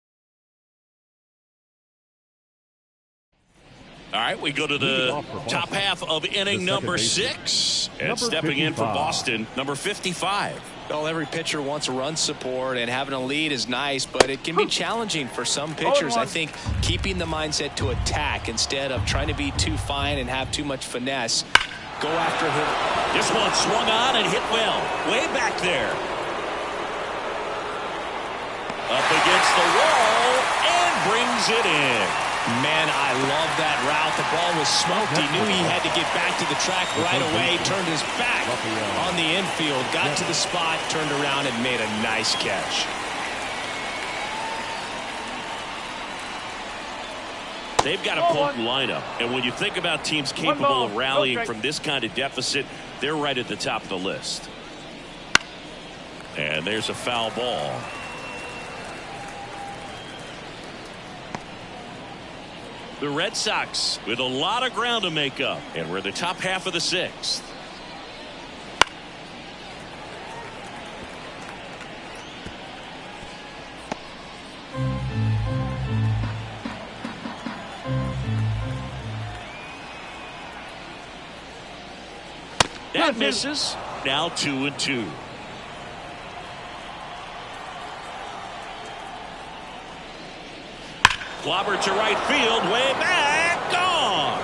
All right, we go to the top half of inning number 6. And stepping in for Boston, number 55. Well, every pitcher wants run support, and having a lead is nice, but it can be challenging for some pitchers. I think keeping the mindset to attack instead of trying to be too fine and have too much finesse. Go after him. This one swung on and hit well. Way back there. Up against the wall and brings it in. Man, I love that route. The ball was smoked. He knew he had to get back to the track right away. Turned his back on the infield. Got to the spot, turned around, and made a nice catch. They've got a potent lineup. And when you think about teams capable of rallying from this kind of deficit, they're right at the top of the list. And there's a foul ball. The Red Sox with a lot of ground to make up, and we're the top half of the 6th. That misses. Now 2-2. Clobber to right field, way back, gone.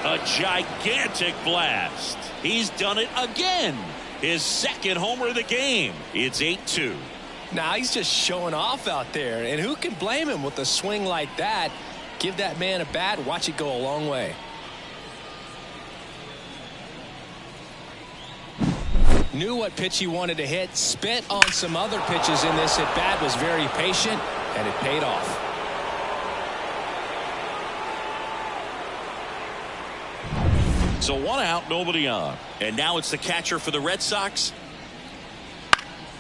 A gigantic blast. He's done it again. His 2nd homer of the game. It's 8-2. Now he's just showing off out there, and who can blame him with a swing like that? Give that man a bat, watch it go a long way. Knew what pitch he wanted to hit, spit on some other pitches in this at bat, was very patient, and it paid off. So 1 out, nobody on. And now it's the catcher for the Red Sox.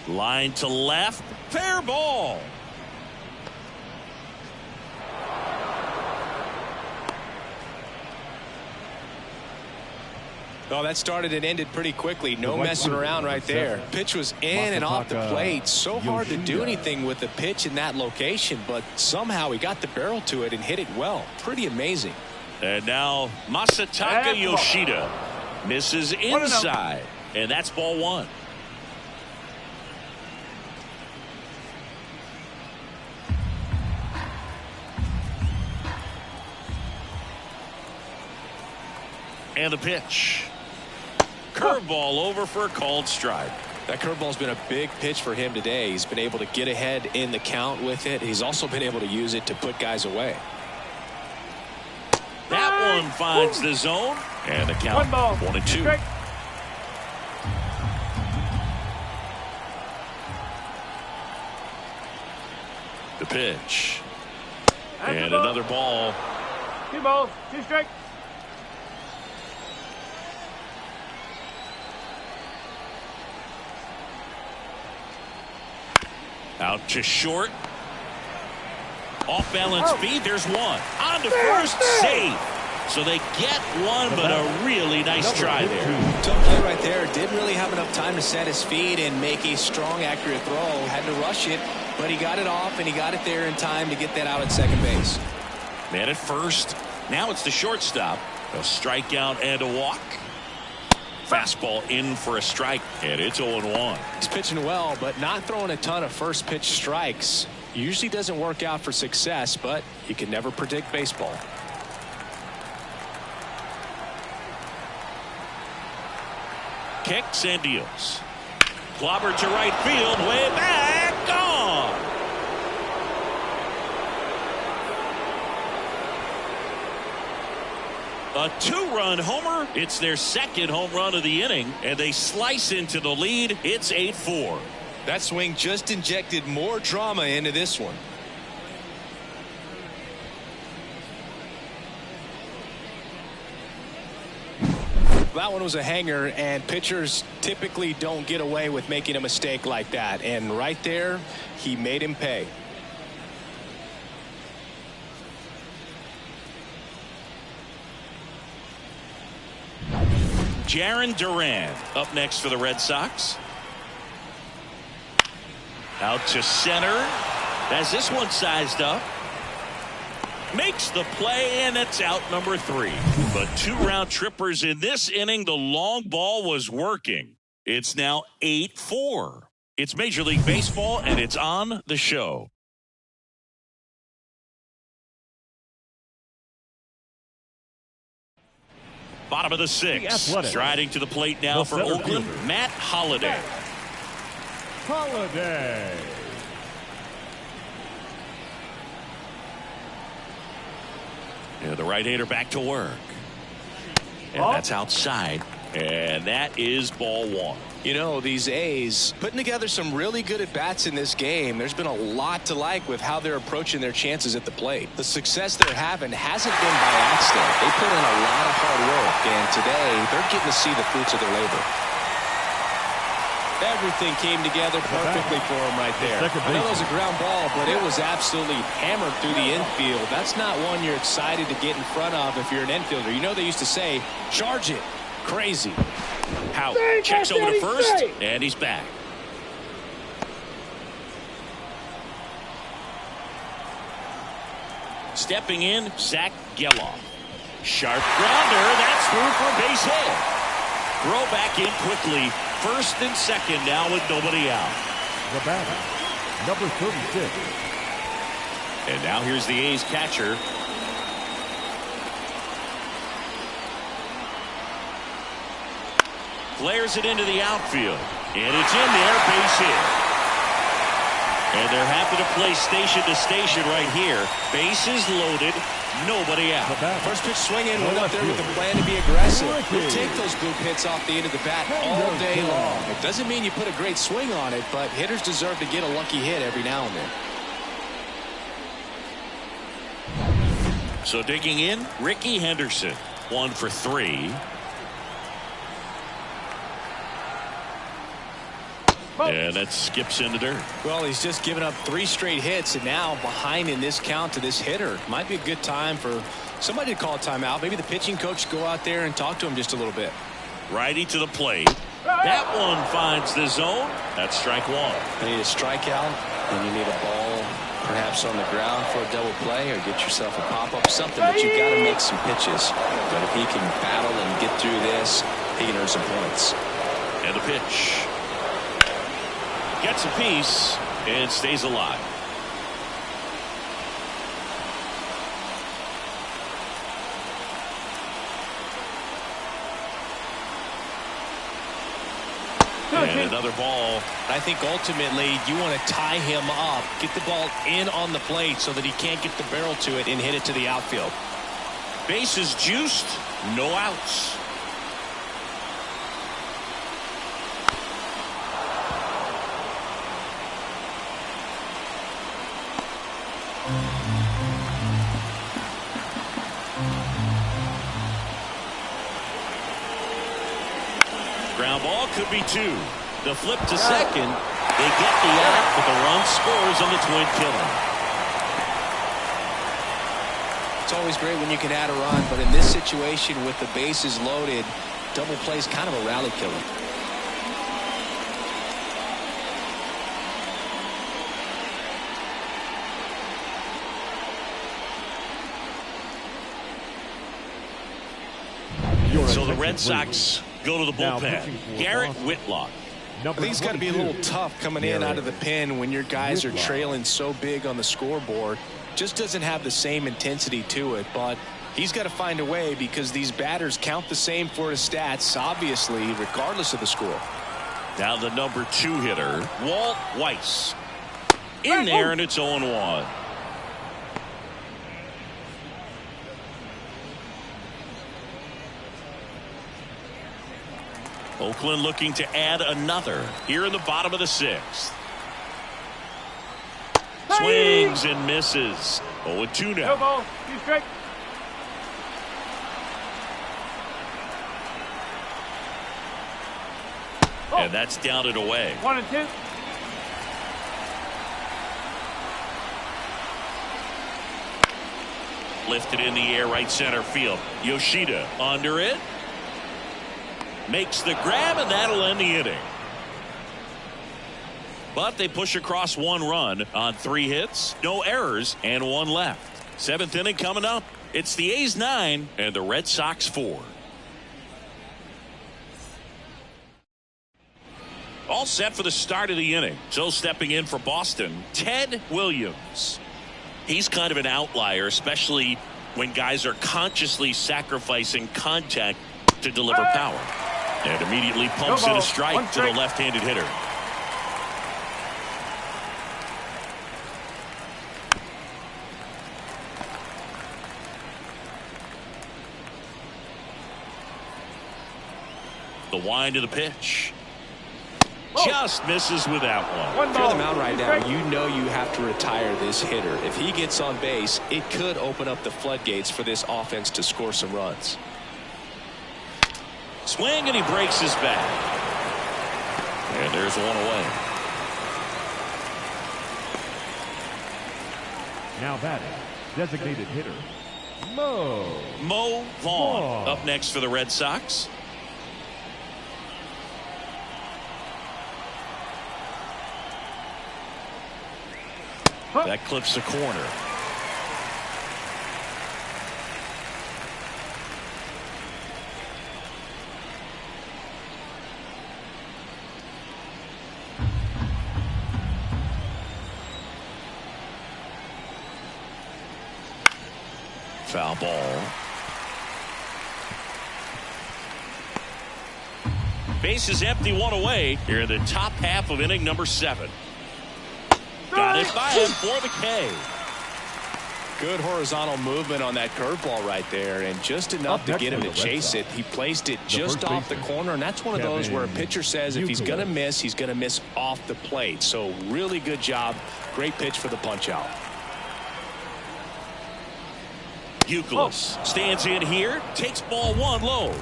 Line to left, fair ball. Oh, that started and ended pretty quickly. No messing around right there. Pitch was in and off the plate. So hard to do anything with the pitch in that location, but somehow he got the barrel to it and hit it well. Pretty amazing. And now Masataka Yoshida misses inside, and that's ball 1. And the pitch. Curveball over for a called strike. That curveball's been a big pitch for him today. He's been able to get ahead in the count with it. He's also been able to use it to put guys away. That one finds the zone, and the count 1-2. The pitch. And another ball. 2 balls, 2 strikes. Out to short. Off balance feed. There's one. On to first. Save. So they get one, but a really nice try there. Tough play right there. Didn't really have enough time to set his feet and make a strong, accurate throw. Had to rush it, but he got it off, and he got it there in time to get that out at second base. Man at first. Now it's the shortstop. A strikeout and a walk. Fastball in for a strike, and it's 0-1. He's pitching well, but not throwing a ton of first pitch strikes. Usually doesn't work out for success, but you can never predict baseball. Kicks and deals. Clobber to right field, way back, gone. A 2-run homer. It's their 2nd home run of the inning, and they slice into the lead. It's 8-4. That swing just injected more drama into this one. That one was a hanger, and pitchers typically don't get away with making a mistake like that. And right there, he made him pay. Jarren Duran up next for the Red Sox. Out to center. Has this one sized up. Makes the play, and it's out number 3. But 2 round trippers in this inning. The long ball was working. It's now 8-4. It's Major League Baseball, and it's on the show. Bottom of the 6th. Striding to the plate now for Oakland, Matt Holliday. Holliday. Yeah, the right-hander back to work. And that's outside. And that is ball 1. You know, these A's putting together some really good at-bats in this game. There's been a lot to like with how they're approaching their chances at the plate. The success they're having hasn't been by accident. They put in a lot of hard work, and today they're getting to see the fruits of their labor. Everything came together perfectly for him right there. I know it was a ground ball, but it was absolutely hammered through the infield. That's not one you're excited to get in front of if you're an infielder. You know they used to say, charge it. Crazy. Howe checks over to first, and he's back. Stepping in, Zach Geloff. Sharp grounder. That's through for a base hit. Throw back in quickly. First and second now with nobody out. The batter, number 36. And now here's the A's catcher. Flares it into the outfield. And it's in there, base hit. And they're happy to play station to station right here. Bases loaded, nobody out. First pitch swinging, went up there with a plan to be aggressive. You'll take those group hits off the end of the bat all day long. It doesn't mean you put a great swing on it, but hitters deserve to get a lucky hit every now and then. So digging in, Ricky Henderson, 1 for 3. And that skips in the dirt. Well, he's just given up 3 straight hits, and now behind in this count to this hitter. Might be a good time for somebody to call a timeout. Maybe the pitching coach go out there and talk to him just a little bit. Righty to the plate. That one finds the zone. That's strike 1. You need a strikeout, and you need a ball perhaps on the ground for a double play, or get yourself a pop-up, something, but you've got to make some pitches. But if he can battle and get through this, he can earn some points. And the pitch. Gets a piece and stays alive. And another ball. I think ultimately you want to tie him up, get the ball in on the plate so that he can't get the barrel to it and hit it to the outfield. Bases juiced, no outs. Ground ball could be 2. The flip to second. They get the out, but the run scores on the twin killer. It's always great when you can add a run, but in this situation with the bases loaded, double play is kind of a rally killer. So the Red Sox go to the bullpen. Garrett Whitlock. I think it's got to be a little tough coming in out of the pen when your guys are trailing so big on the scoreboard. Just doesn't have the same intensity to it, but he's got to find a way because these batters count the same for his stats, obviously, regardless of the score. Now the number 2 hitter, Walt Weiss. In there, and it's 0-1. Oakland looking to add another here in the bottom of the 6th. Swings and misses. 0-2 now. No ball. 2 strike. And that's down and away. 1 and 2. Lifted in the air, right center field. Yoshida under it. Makes the grab, and that'll end the inning. But they push across 1 run on 3 hits, no errors, and 1 left. 7th inning coming up. It's the A's 9 and the Red Sox 4. All set for the start of the inning. So stepping in for Boston, Ted Williams. He's kind of an outlier, especially when guys are consciously sacrificing contact to deliver power. And immediately pumps in a strike to the left-handed hitter. The wind of the pitch. Just misses with that one. If you're the mound right now, you know you have to retire this hitter. If he gets on base, it could open up the floodgates for this offense to score some runs. Swing, and he breaks his back. And there's 1 away. Now batting, designated hitter, Mo Vaughn up next for the Red Sox. That clips the corner. Foul ball. Base is empty, 1 away here in the top half of inning number 7. Got it by him for the K. Good horizontal movement on that curveball right there, and just enough to get him to chase it. He placed it just off the corner, and that's one of those where a pitcher says if he's going to miss, he's going to miss off the plate. So really good job. Great pitch for the punch out. Youkilis stands in here, takes ball 1 low.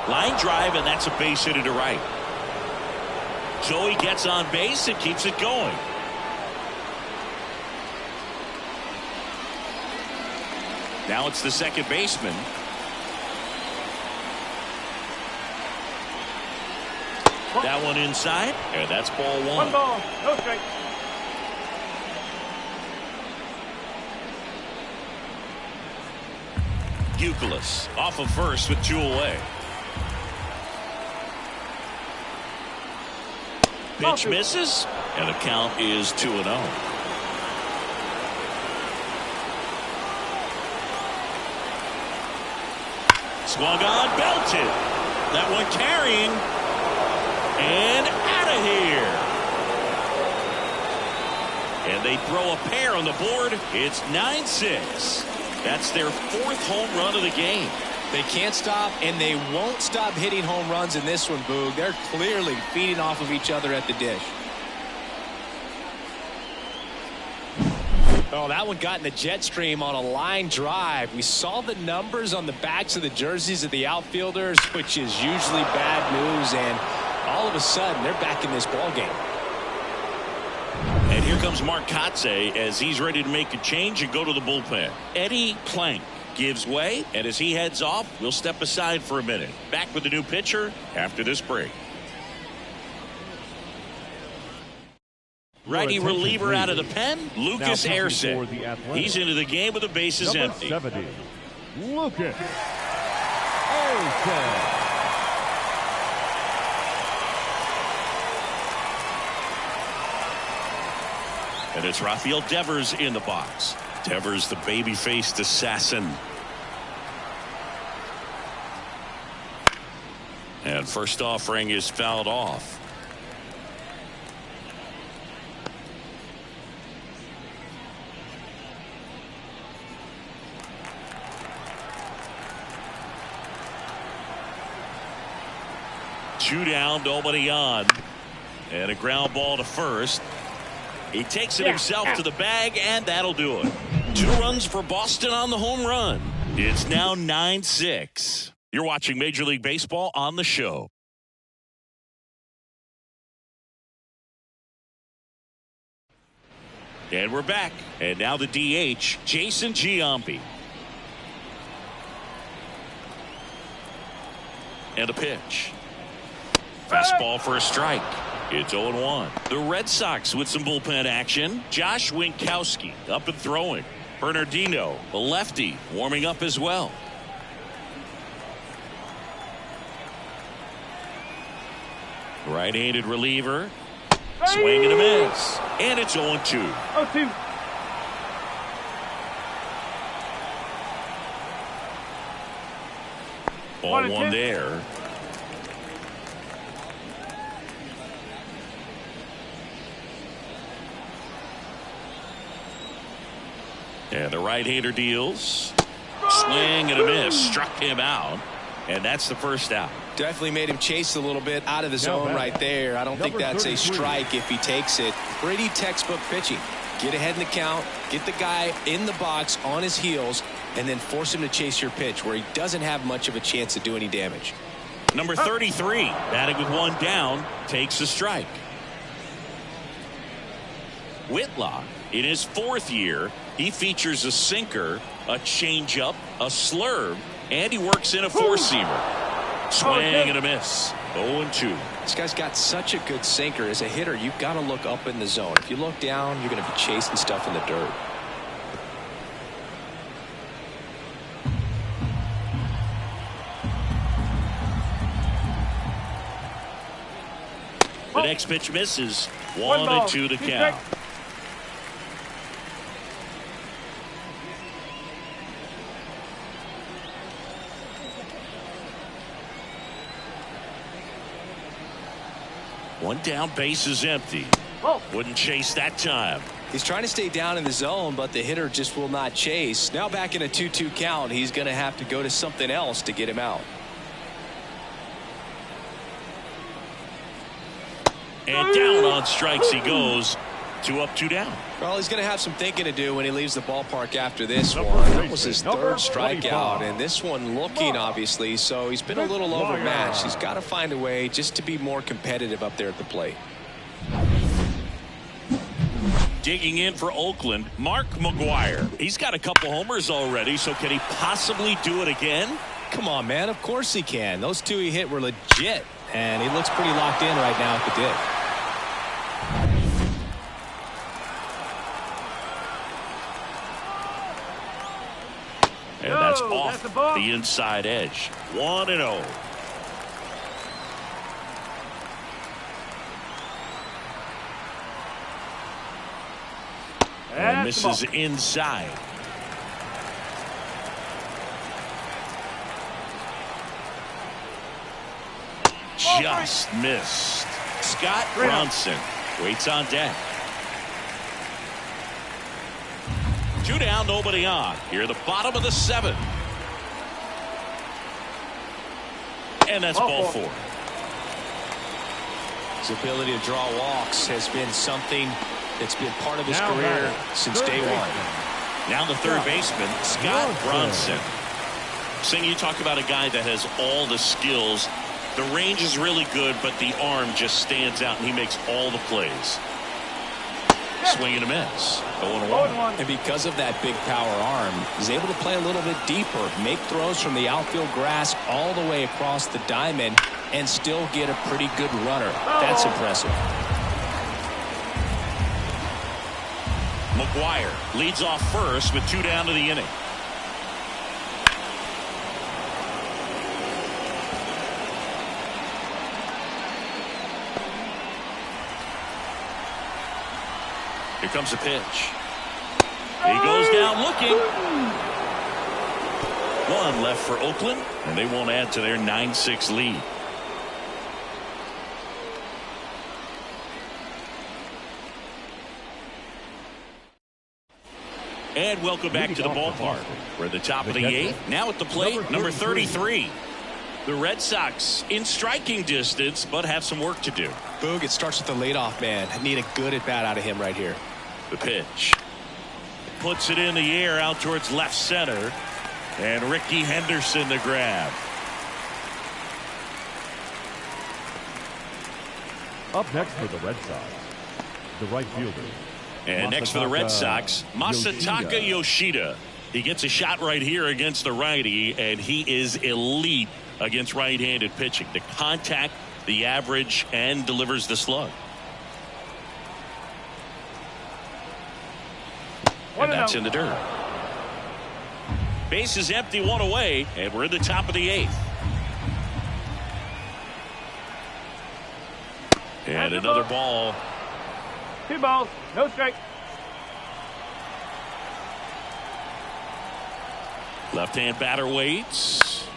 Line drive, and that's a base hit to right. So he gets on base and keeps it going. Now it's the second baseman. That one inside, and that's ball 1. 1 ball, no strike. Youkilis off of first with 2 away. Pitch misses, and the count is 2-0. Swung on, belted. That one carrying, and out of here. And they throw a pair on the board. It's 9-6. That's their 4th home run of the game. They can't stop, and they won't stop hitting home runs in this one, Boog. They're clearly feeding off of each other at the dish. Oh, that one got in the jet stream on a line drive. We saw the numbers on the backs of the jerseys of the outfielders, which is usually bad news, and all of a sudden, they're back in this ballgame. And here comes Mark Kotze as he's ready to make a change and go to the bullpen. Eddie Plank gives way, and as he heads off, we'll step aside for a minute. Back with the new pitcher after this break. Righty reliever out of the pen, Lucas Erceg. He's into the game with the bases empty. 70, Lucas Erceg. And it's Rafael Devers in the box. Devers, the baby-faced assassin. And first offering is fouled off. Two down, nobody on. And a ground ball to first. He takes it himself to the bag, and that'll do it. 2 runs for Boston on the home run. It's now 9-6. You're watching Major League Baseball on the show. And we're back. And now the DH, Jason Giambi. And a pitch. Fastball for a strike. It's 0-1. The Red Sox with some bullpen action. Josh Winkowski up and throwing. Bernardino, the lefty, warming up as well. Right-handed reliever. Swing and a miss. And it's 0-2. 0-2. Ball one there. And the right-hander deals. Swing and a miss. Struck him out. And that's the first out. Definitely made him chase a little bit out of the zone right there. I don't think that's a strike if he takes it. Pretty textbook pitching. Get ahead in the count, get the guy in the box on his heels, and then force him to chase your pitch where he doesn't have much of a chance to do any damage. Number 33, batting with one down, takes a strike. Whitlock, in his 4th year, he features a sinker, a changeup, a slurve, and he works in a four-seamer. Swing and a miss. 0-2. This guy's got such a good sinker. As a hitter, you've got to look up in the zone. If you look down, you're going to be chasing stuff in the dirt. The next pitch misses. 1-2 to count. One down, base is empty. Wouldn't chase that time. He's trying to stay down in the zone, but the hitter just will not chase. Now back in a 2-2 count, he's going to have to go to something else to get him out. And down on strikes he goes. 2 up, 2 down. Well, he's going to have some thinking to do when he leaves the ballpark after this one. That was his 3rd strikeout, and this one looking, obviously, so he's been a little overmatched. He's got to find a way just to be more competitive up there at the plate. Digging in for Oakland, Mark McGwire. He's got a couple homers already, so can he possibly do it again? Come on, man. Of course he can. Those 2 he hit were legit, and he looks pretty locked in right now at the dig. And that's off the inside edge. 1-0. And misses inside. Just missed. Scott Bronson waits on deck. 2 down, nobody on. Here, the bottom of the 7th. And that's ball 4. His ability to draw walks has been something that's been part of his career since day one. Now the third baseman, Scott Bronson. Sing, you talk about a guy that has all the skills. The range is really good, but the arm just stands out, and he makes all the plays. Swing and a miss. 0-1. And because of that big power arm, he's able to play a little bit deeper, make throws from the outfield grass all the way across the diamond, and still get a pretty good runner. That's impressive. McGwire leads off first with 2 down to the inning. Here comes a pitch. He goes down looking. 1 left for Oakland, and they won't add to their 9-6 lead. And welcome back to the ballpark. We're at the top of the 8th. Now at the plate, number 33. The Red Sox in striking distance, but have some work to do. Boog, it starts with the leadoff man. I need a good at-bat out of him right here. The pitch. Puts it in the air out towards left center. And Ricky Henderson the grab. Up next for the Red Sox, the right fielder. And next for the Red Sox, Masataka Yoshida. He gets a shot right here against the righty, and he is elite against right-handed pitching. The contact, the average, and delivers the slug. And that's in the dirt. Base is empty, one away, and we're in the top of the 8th. And another ball. 2 balls, no strike. Left-hand batter waits.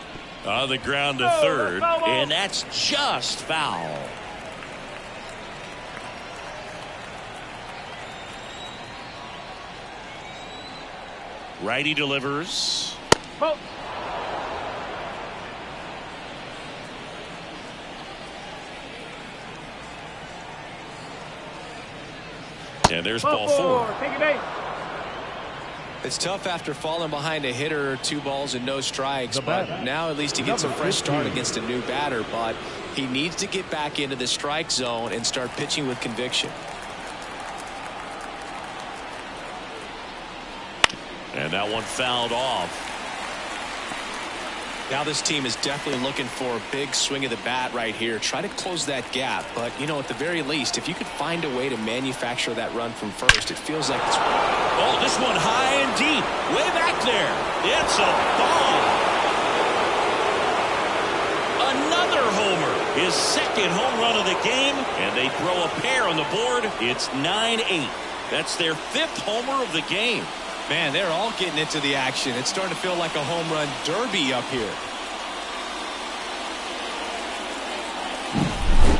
On the ground to third, and that's just foul. Righty delivers. Ball. And there's ball 4. Take a base. It's tough after falling behind a hitter, 2 balls and no strikes, but now at least he gets a fresh start against a new batter, but he needs to get back into the strike zone and start pitching with conviction. And that one fouled off. Now this team is definitely looking for a big swing of the bat right here. Try to close that gap, but you know, at the very least, if you could find a way to manufacture that run from first, it feels like it's... Oh, this one high and deep, way back there. It's a ball. Another homer, his second home run of the game, and they throw a pair on the board. It's 9-8. That's their 5th homer of the game. Man, they're all getting into the action. It's starting to feel like a home run derby up here.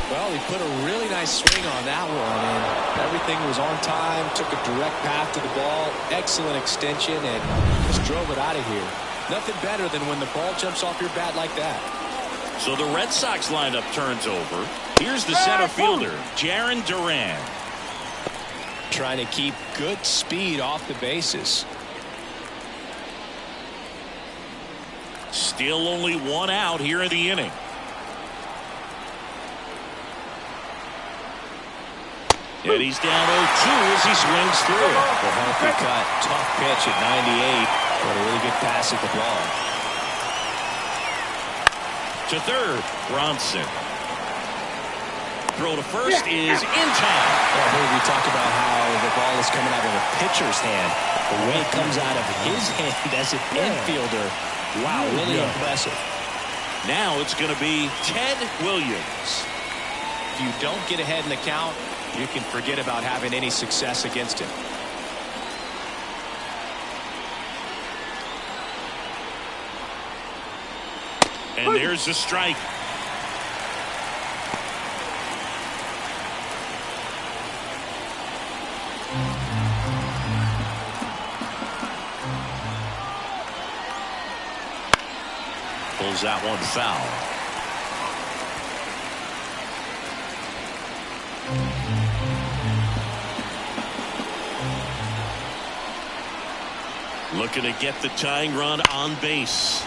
Well, he put a really nice swing on that one, and everything was on time, took a direct path to the ball, excellent extension, and just drove it out of here. Nothing better than when the ball jumps off your bat like that. So the Red Sox lineup turns over. Here's the center fielder, Jarren Duran. Trying to keep good speed off the bases. Still only 1 out here in the inning. And he's down 0-2 as he swings through. The healthy cut, tough pitch at 98, but a really good pass at the ball. To third, Bronson. Throw to first is in time. Well, we talked about how the ball is coming out of the pitcher's hand. The way it comes out of his hand as an infielder. Wow, really impressive. Now it's going to be Ted Williams. If you don't get ahead in the count, you can forget about having any success against him. And there's the strike. Pulls that one foul. Looking to get the tying run on base.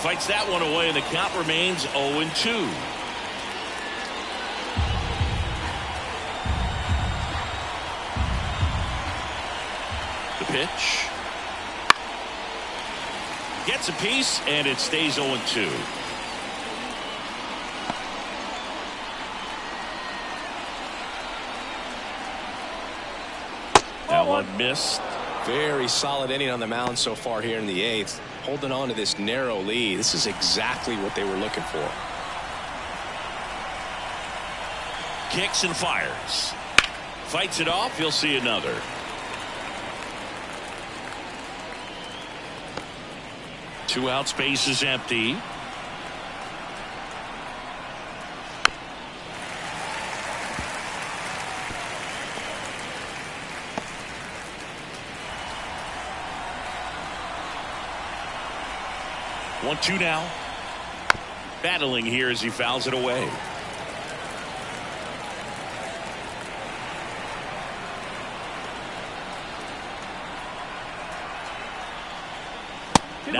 Fights that one away, and the count remains 0-2. The pitch. Gets a piece, and it stays 0-2. That one missed. Very solid inning on the mound so far here in the 8th. Holding on to this narrow lead. This is exactly what they were looking for. Kicks and fires. Fights it off. He'll see another. Two out, space is empty. One, two now. Battling here as he fouls it away.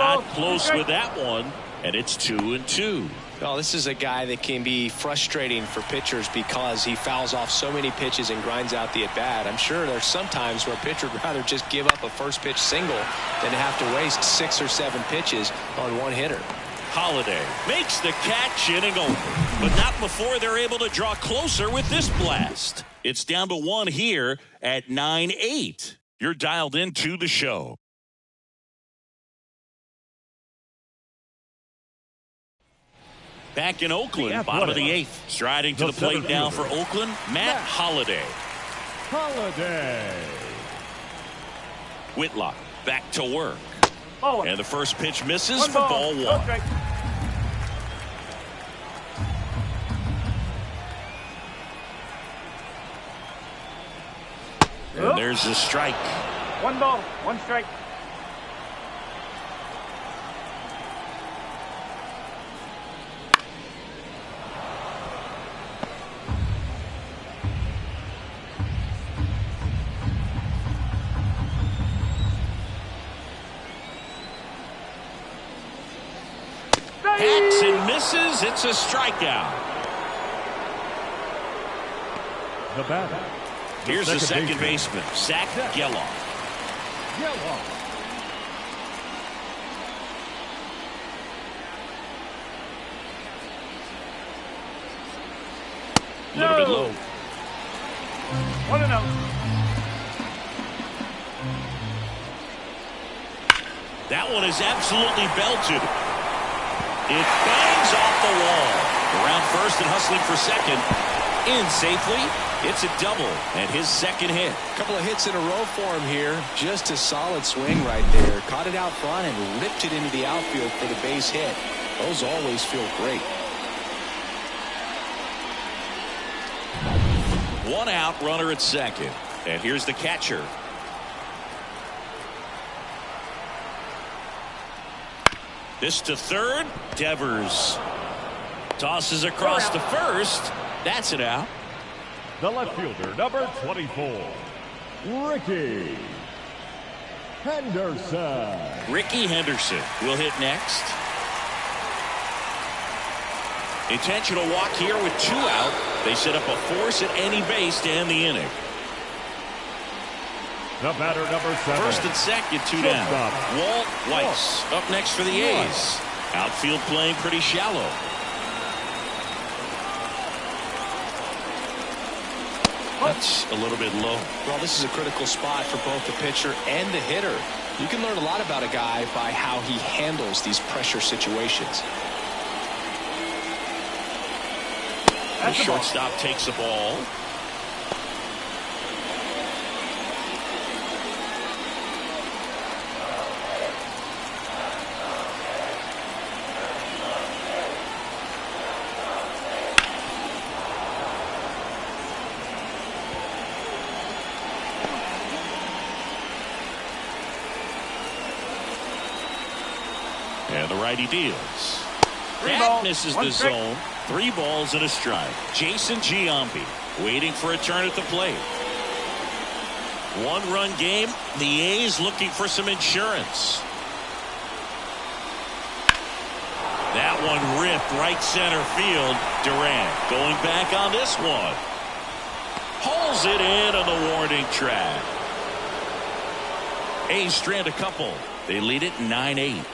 Not close with that one, and it's 2-2. Well, this is a guy that can be frustrating for pitchers because he fouls off so many pitches and grinds out the at-bat. I'm sure there's some times where a pitcher would rather just give up a first pitch single than have to waste 6 or 7 pitches on one hitter. Holiday makes the catch, inning over, but not before they're able to draw closer with this blast. It's down to 1 here at 9-8. You're dialed into the show. Back in Oakland, bottom of the 8th. Striding to the plate now for Oakland, Matt Holiday. Whitlock back to work. And the first pitch misses for ball 1. And there's the strike. 1 ball, 1 strike. Hacks and misses. It's a strikeout. The batter. Here's the second baseman, Zach Geloff. A little bit low. 1-0. That one is absolutely belted. It bangs off the wall. Around first and hustling for second. In safely. It's a double and his second hit. A couple of hits in a row for him here. Just a solid swing right there. Caught it out front and ripped it into the outfield for the base hit. Those always feel great. 1 out, runner at second. And here's the catcher. This to third. Devers tosses across to first. That's it out. The left fielder, number 24, Ricky Henderson. Ricky Henderson will hit next. Intentional walk here with 2 out. They set up a force at any base to end the inning. The batter, number 7. First and second, 2 down. Walt Weiss up next for the A's. Outfield playing pretty shallow. That's a little bit low. Well, this is a critical spot for both the pitcher and the hitter. You can learn a lot about a guy by how he handles these pressure situations. The shortstop takes the ball. And the righty deals. That misses the zone. 3 balls and a strike. Jason Giambi waiting for a turn at the plate. 1-run game. The A's looking for some insurance. That one ripped right center field. Durant going back on this one. Hauls it in on the warning track. A's strand a couple. They lead it 9-8.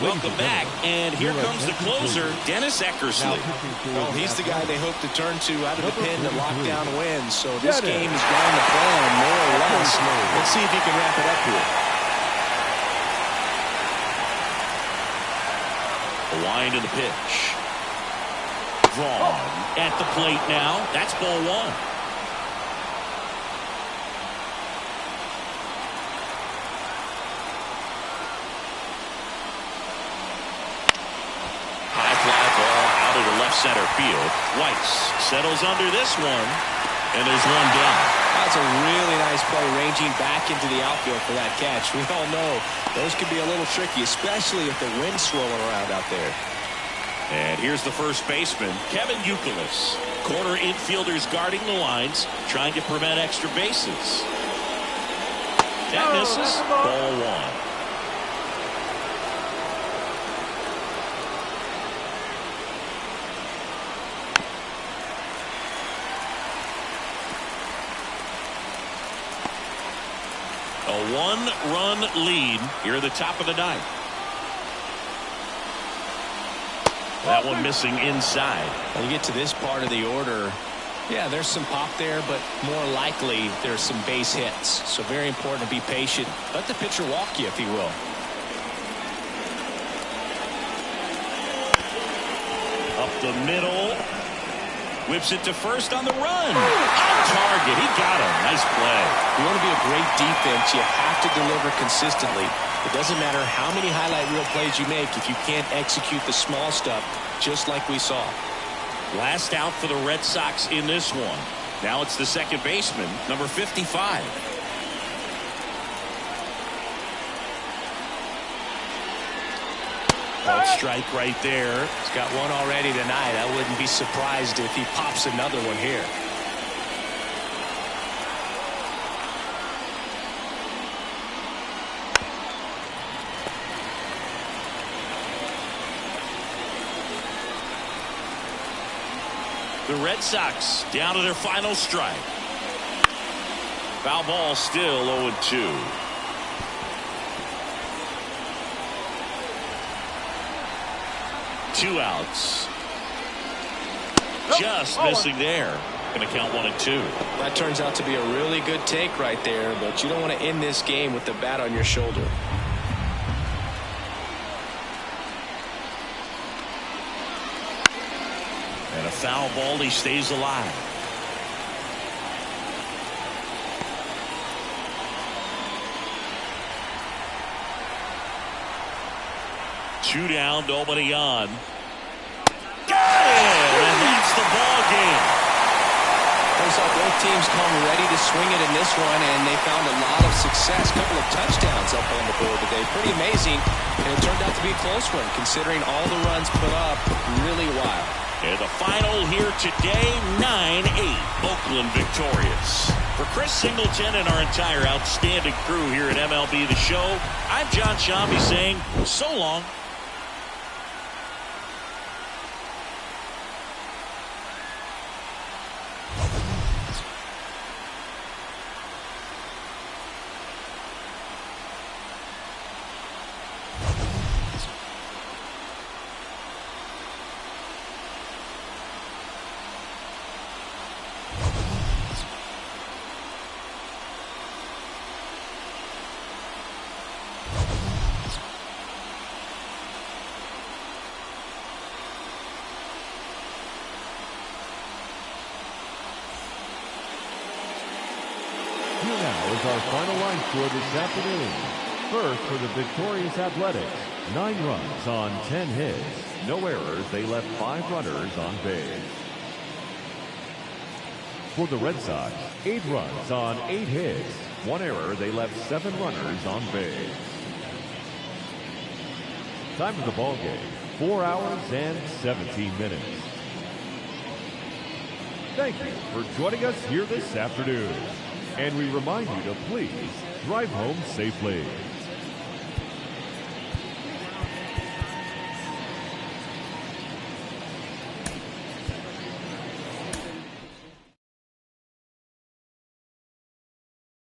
Welcome back, and here comes the closer, Dennis Eckersley. Well, he's the guy they hope to turn to out of the pen to lock down wins. So this game is going to plan more or less. Let's see if he can wrap it up here. A wind in the pitch. Vaughn at the plate now. That's ball 1. center field. Weiss settles under this one, and there's one down. That's a really nice play, ranging back into the outfield for that catch. We all know those can be a little tricky, especially if the wind's swirling around out there. And here's the first baseman, Kevin Youkilis. Corner infielders guarding the lines, trying to prevent extra bases. That misses. Ball one. A one-run lead here at the top of the ninth. That one missing inside. When you get to this part of the order, yeah, there's some pop there, but more likely there's some base hits. So very important to be patient. Let the pitcher walk you, if he will. Up the middle. Whips it to first on the run. On target. He got him. Nice play. You want to be a great defense, you have to deliver consistently. It doesn't matter how many highlight reel plays you make if you can't execute the small stuff, just like we saw. Last out for the Red Sox in this one. Now it's the second baseman, number 55. One strike right there. He's got one already tonight. I wouldn't be surprised if he pops another one here. The Red Sox down to their final strike. Foul ball, still 0-2. Two outs. Just missing there. Going to count 1-2. That turns out to be a really good take right there, but you don't want to end this game with the bat on your shoulder. And a foul ball, he stays alive. Two down, nobody on. Got it! And that's the ball game. First off, both teams come ready to swing it in this one, and they found a lot of success. A couple of touchdowns up on the board today. Pretty amazing, and it turned out to be a close one, considering all the runs put up. Really wild. And the final here today, 9-8. Okland victorious. For Chris Singleton and our entire outstanding crew here at MLB The Show, I'm John Shambi saying so long. Here now is our final line score this afternoon. First, for the victorious Athletics, 9 runs on 10 hits. No errors, they left 5 runners on base. For the Red Sox, 8 runs on 8 hits. 1 error, they left 7 runners on base. Time of the ball game, 4 hours and 17 minutes. Thank you for joining us here this afternoon. And we remind you to please drive home safely.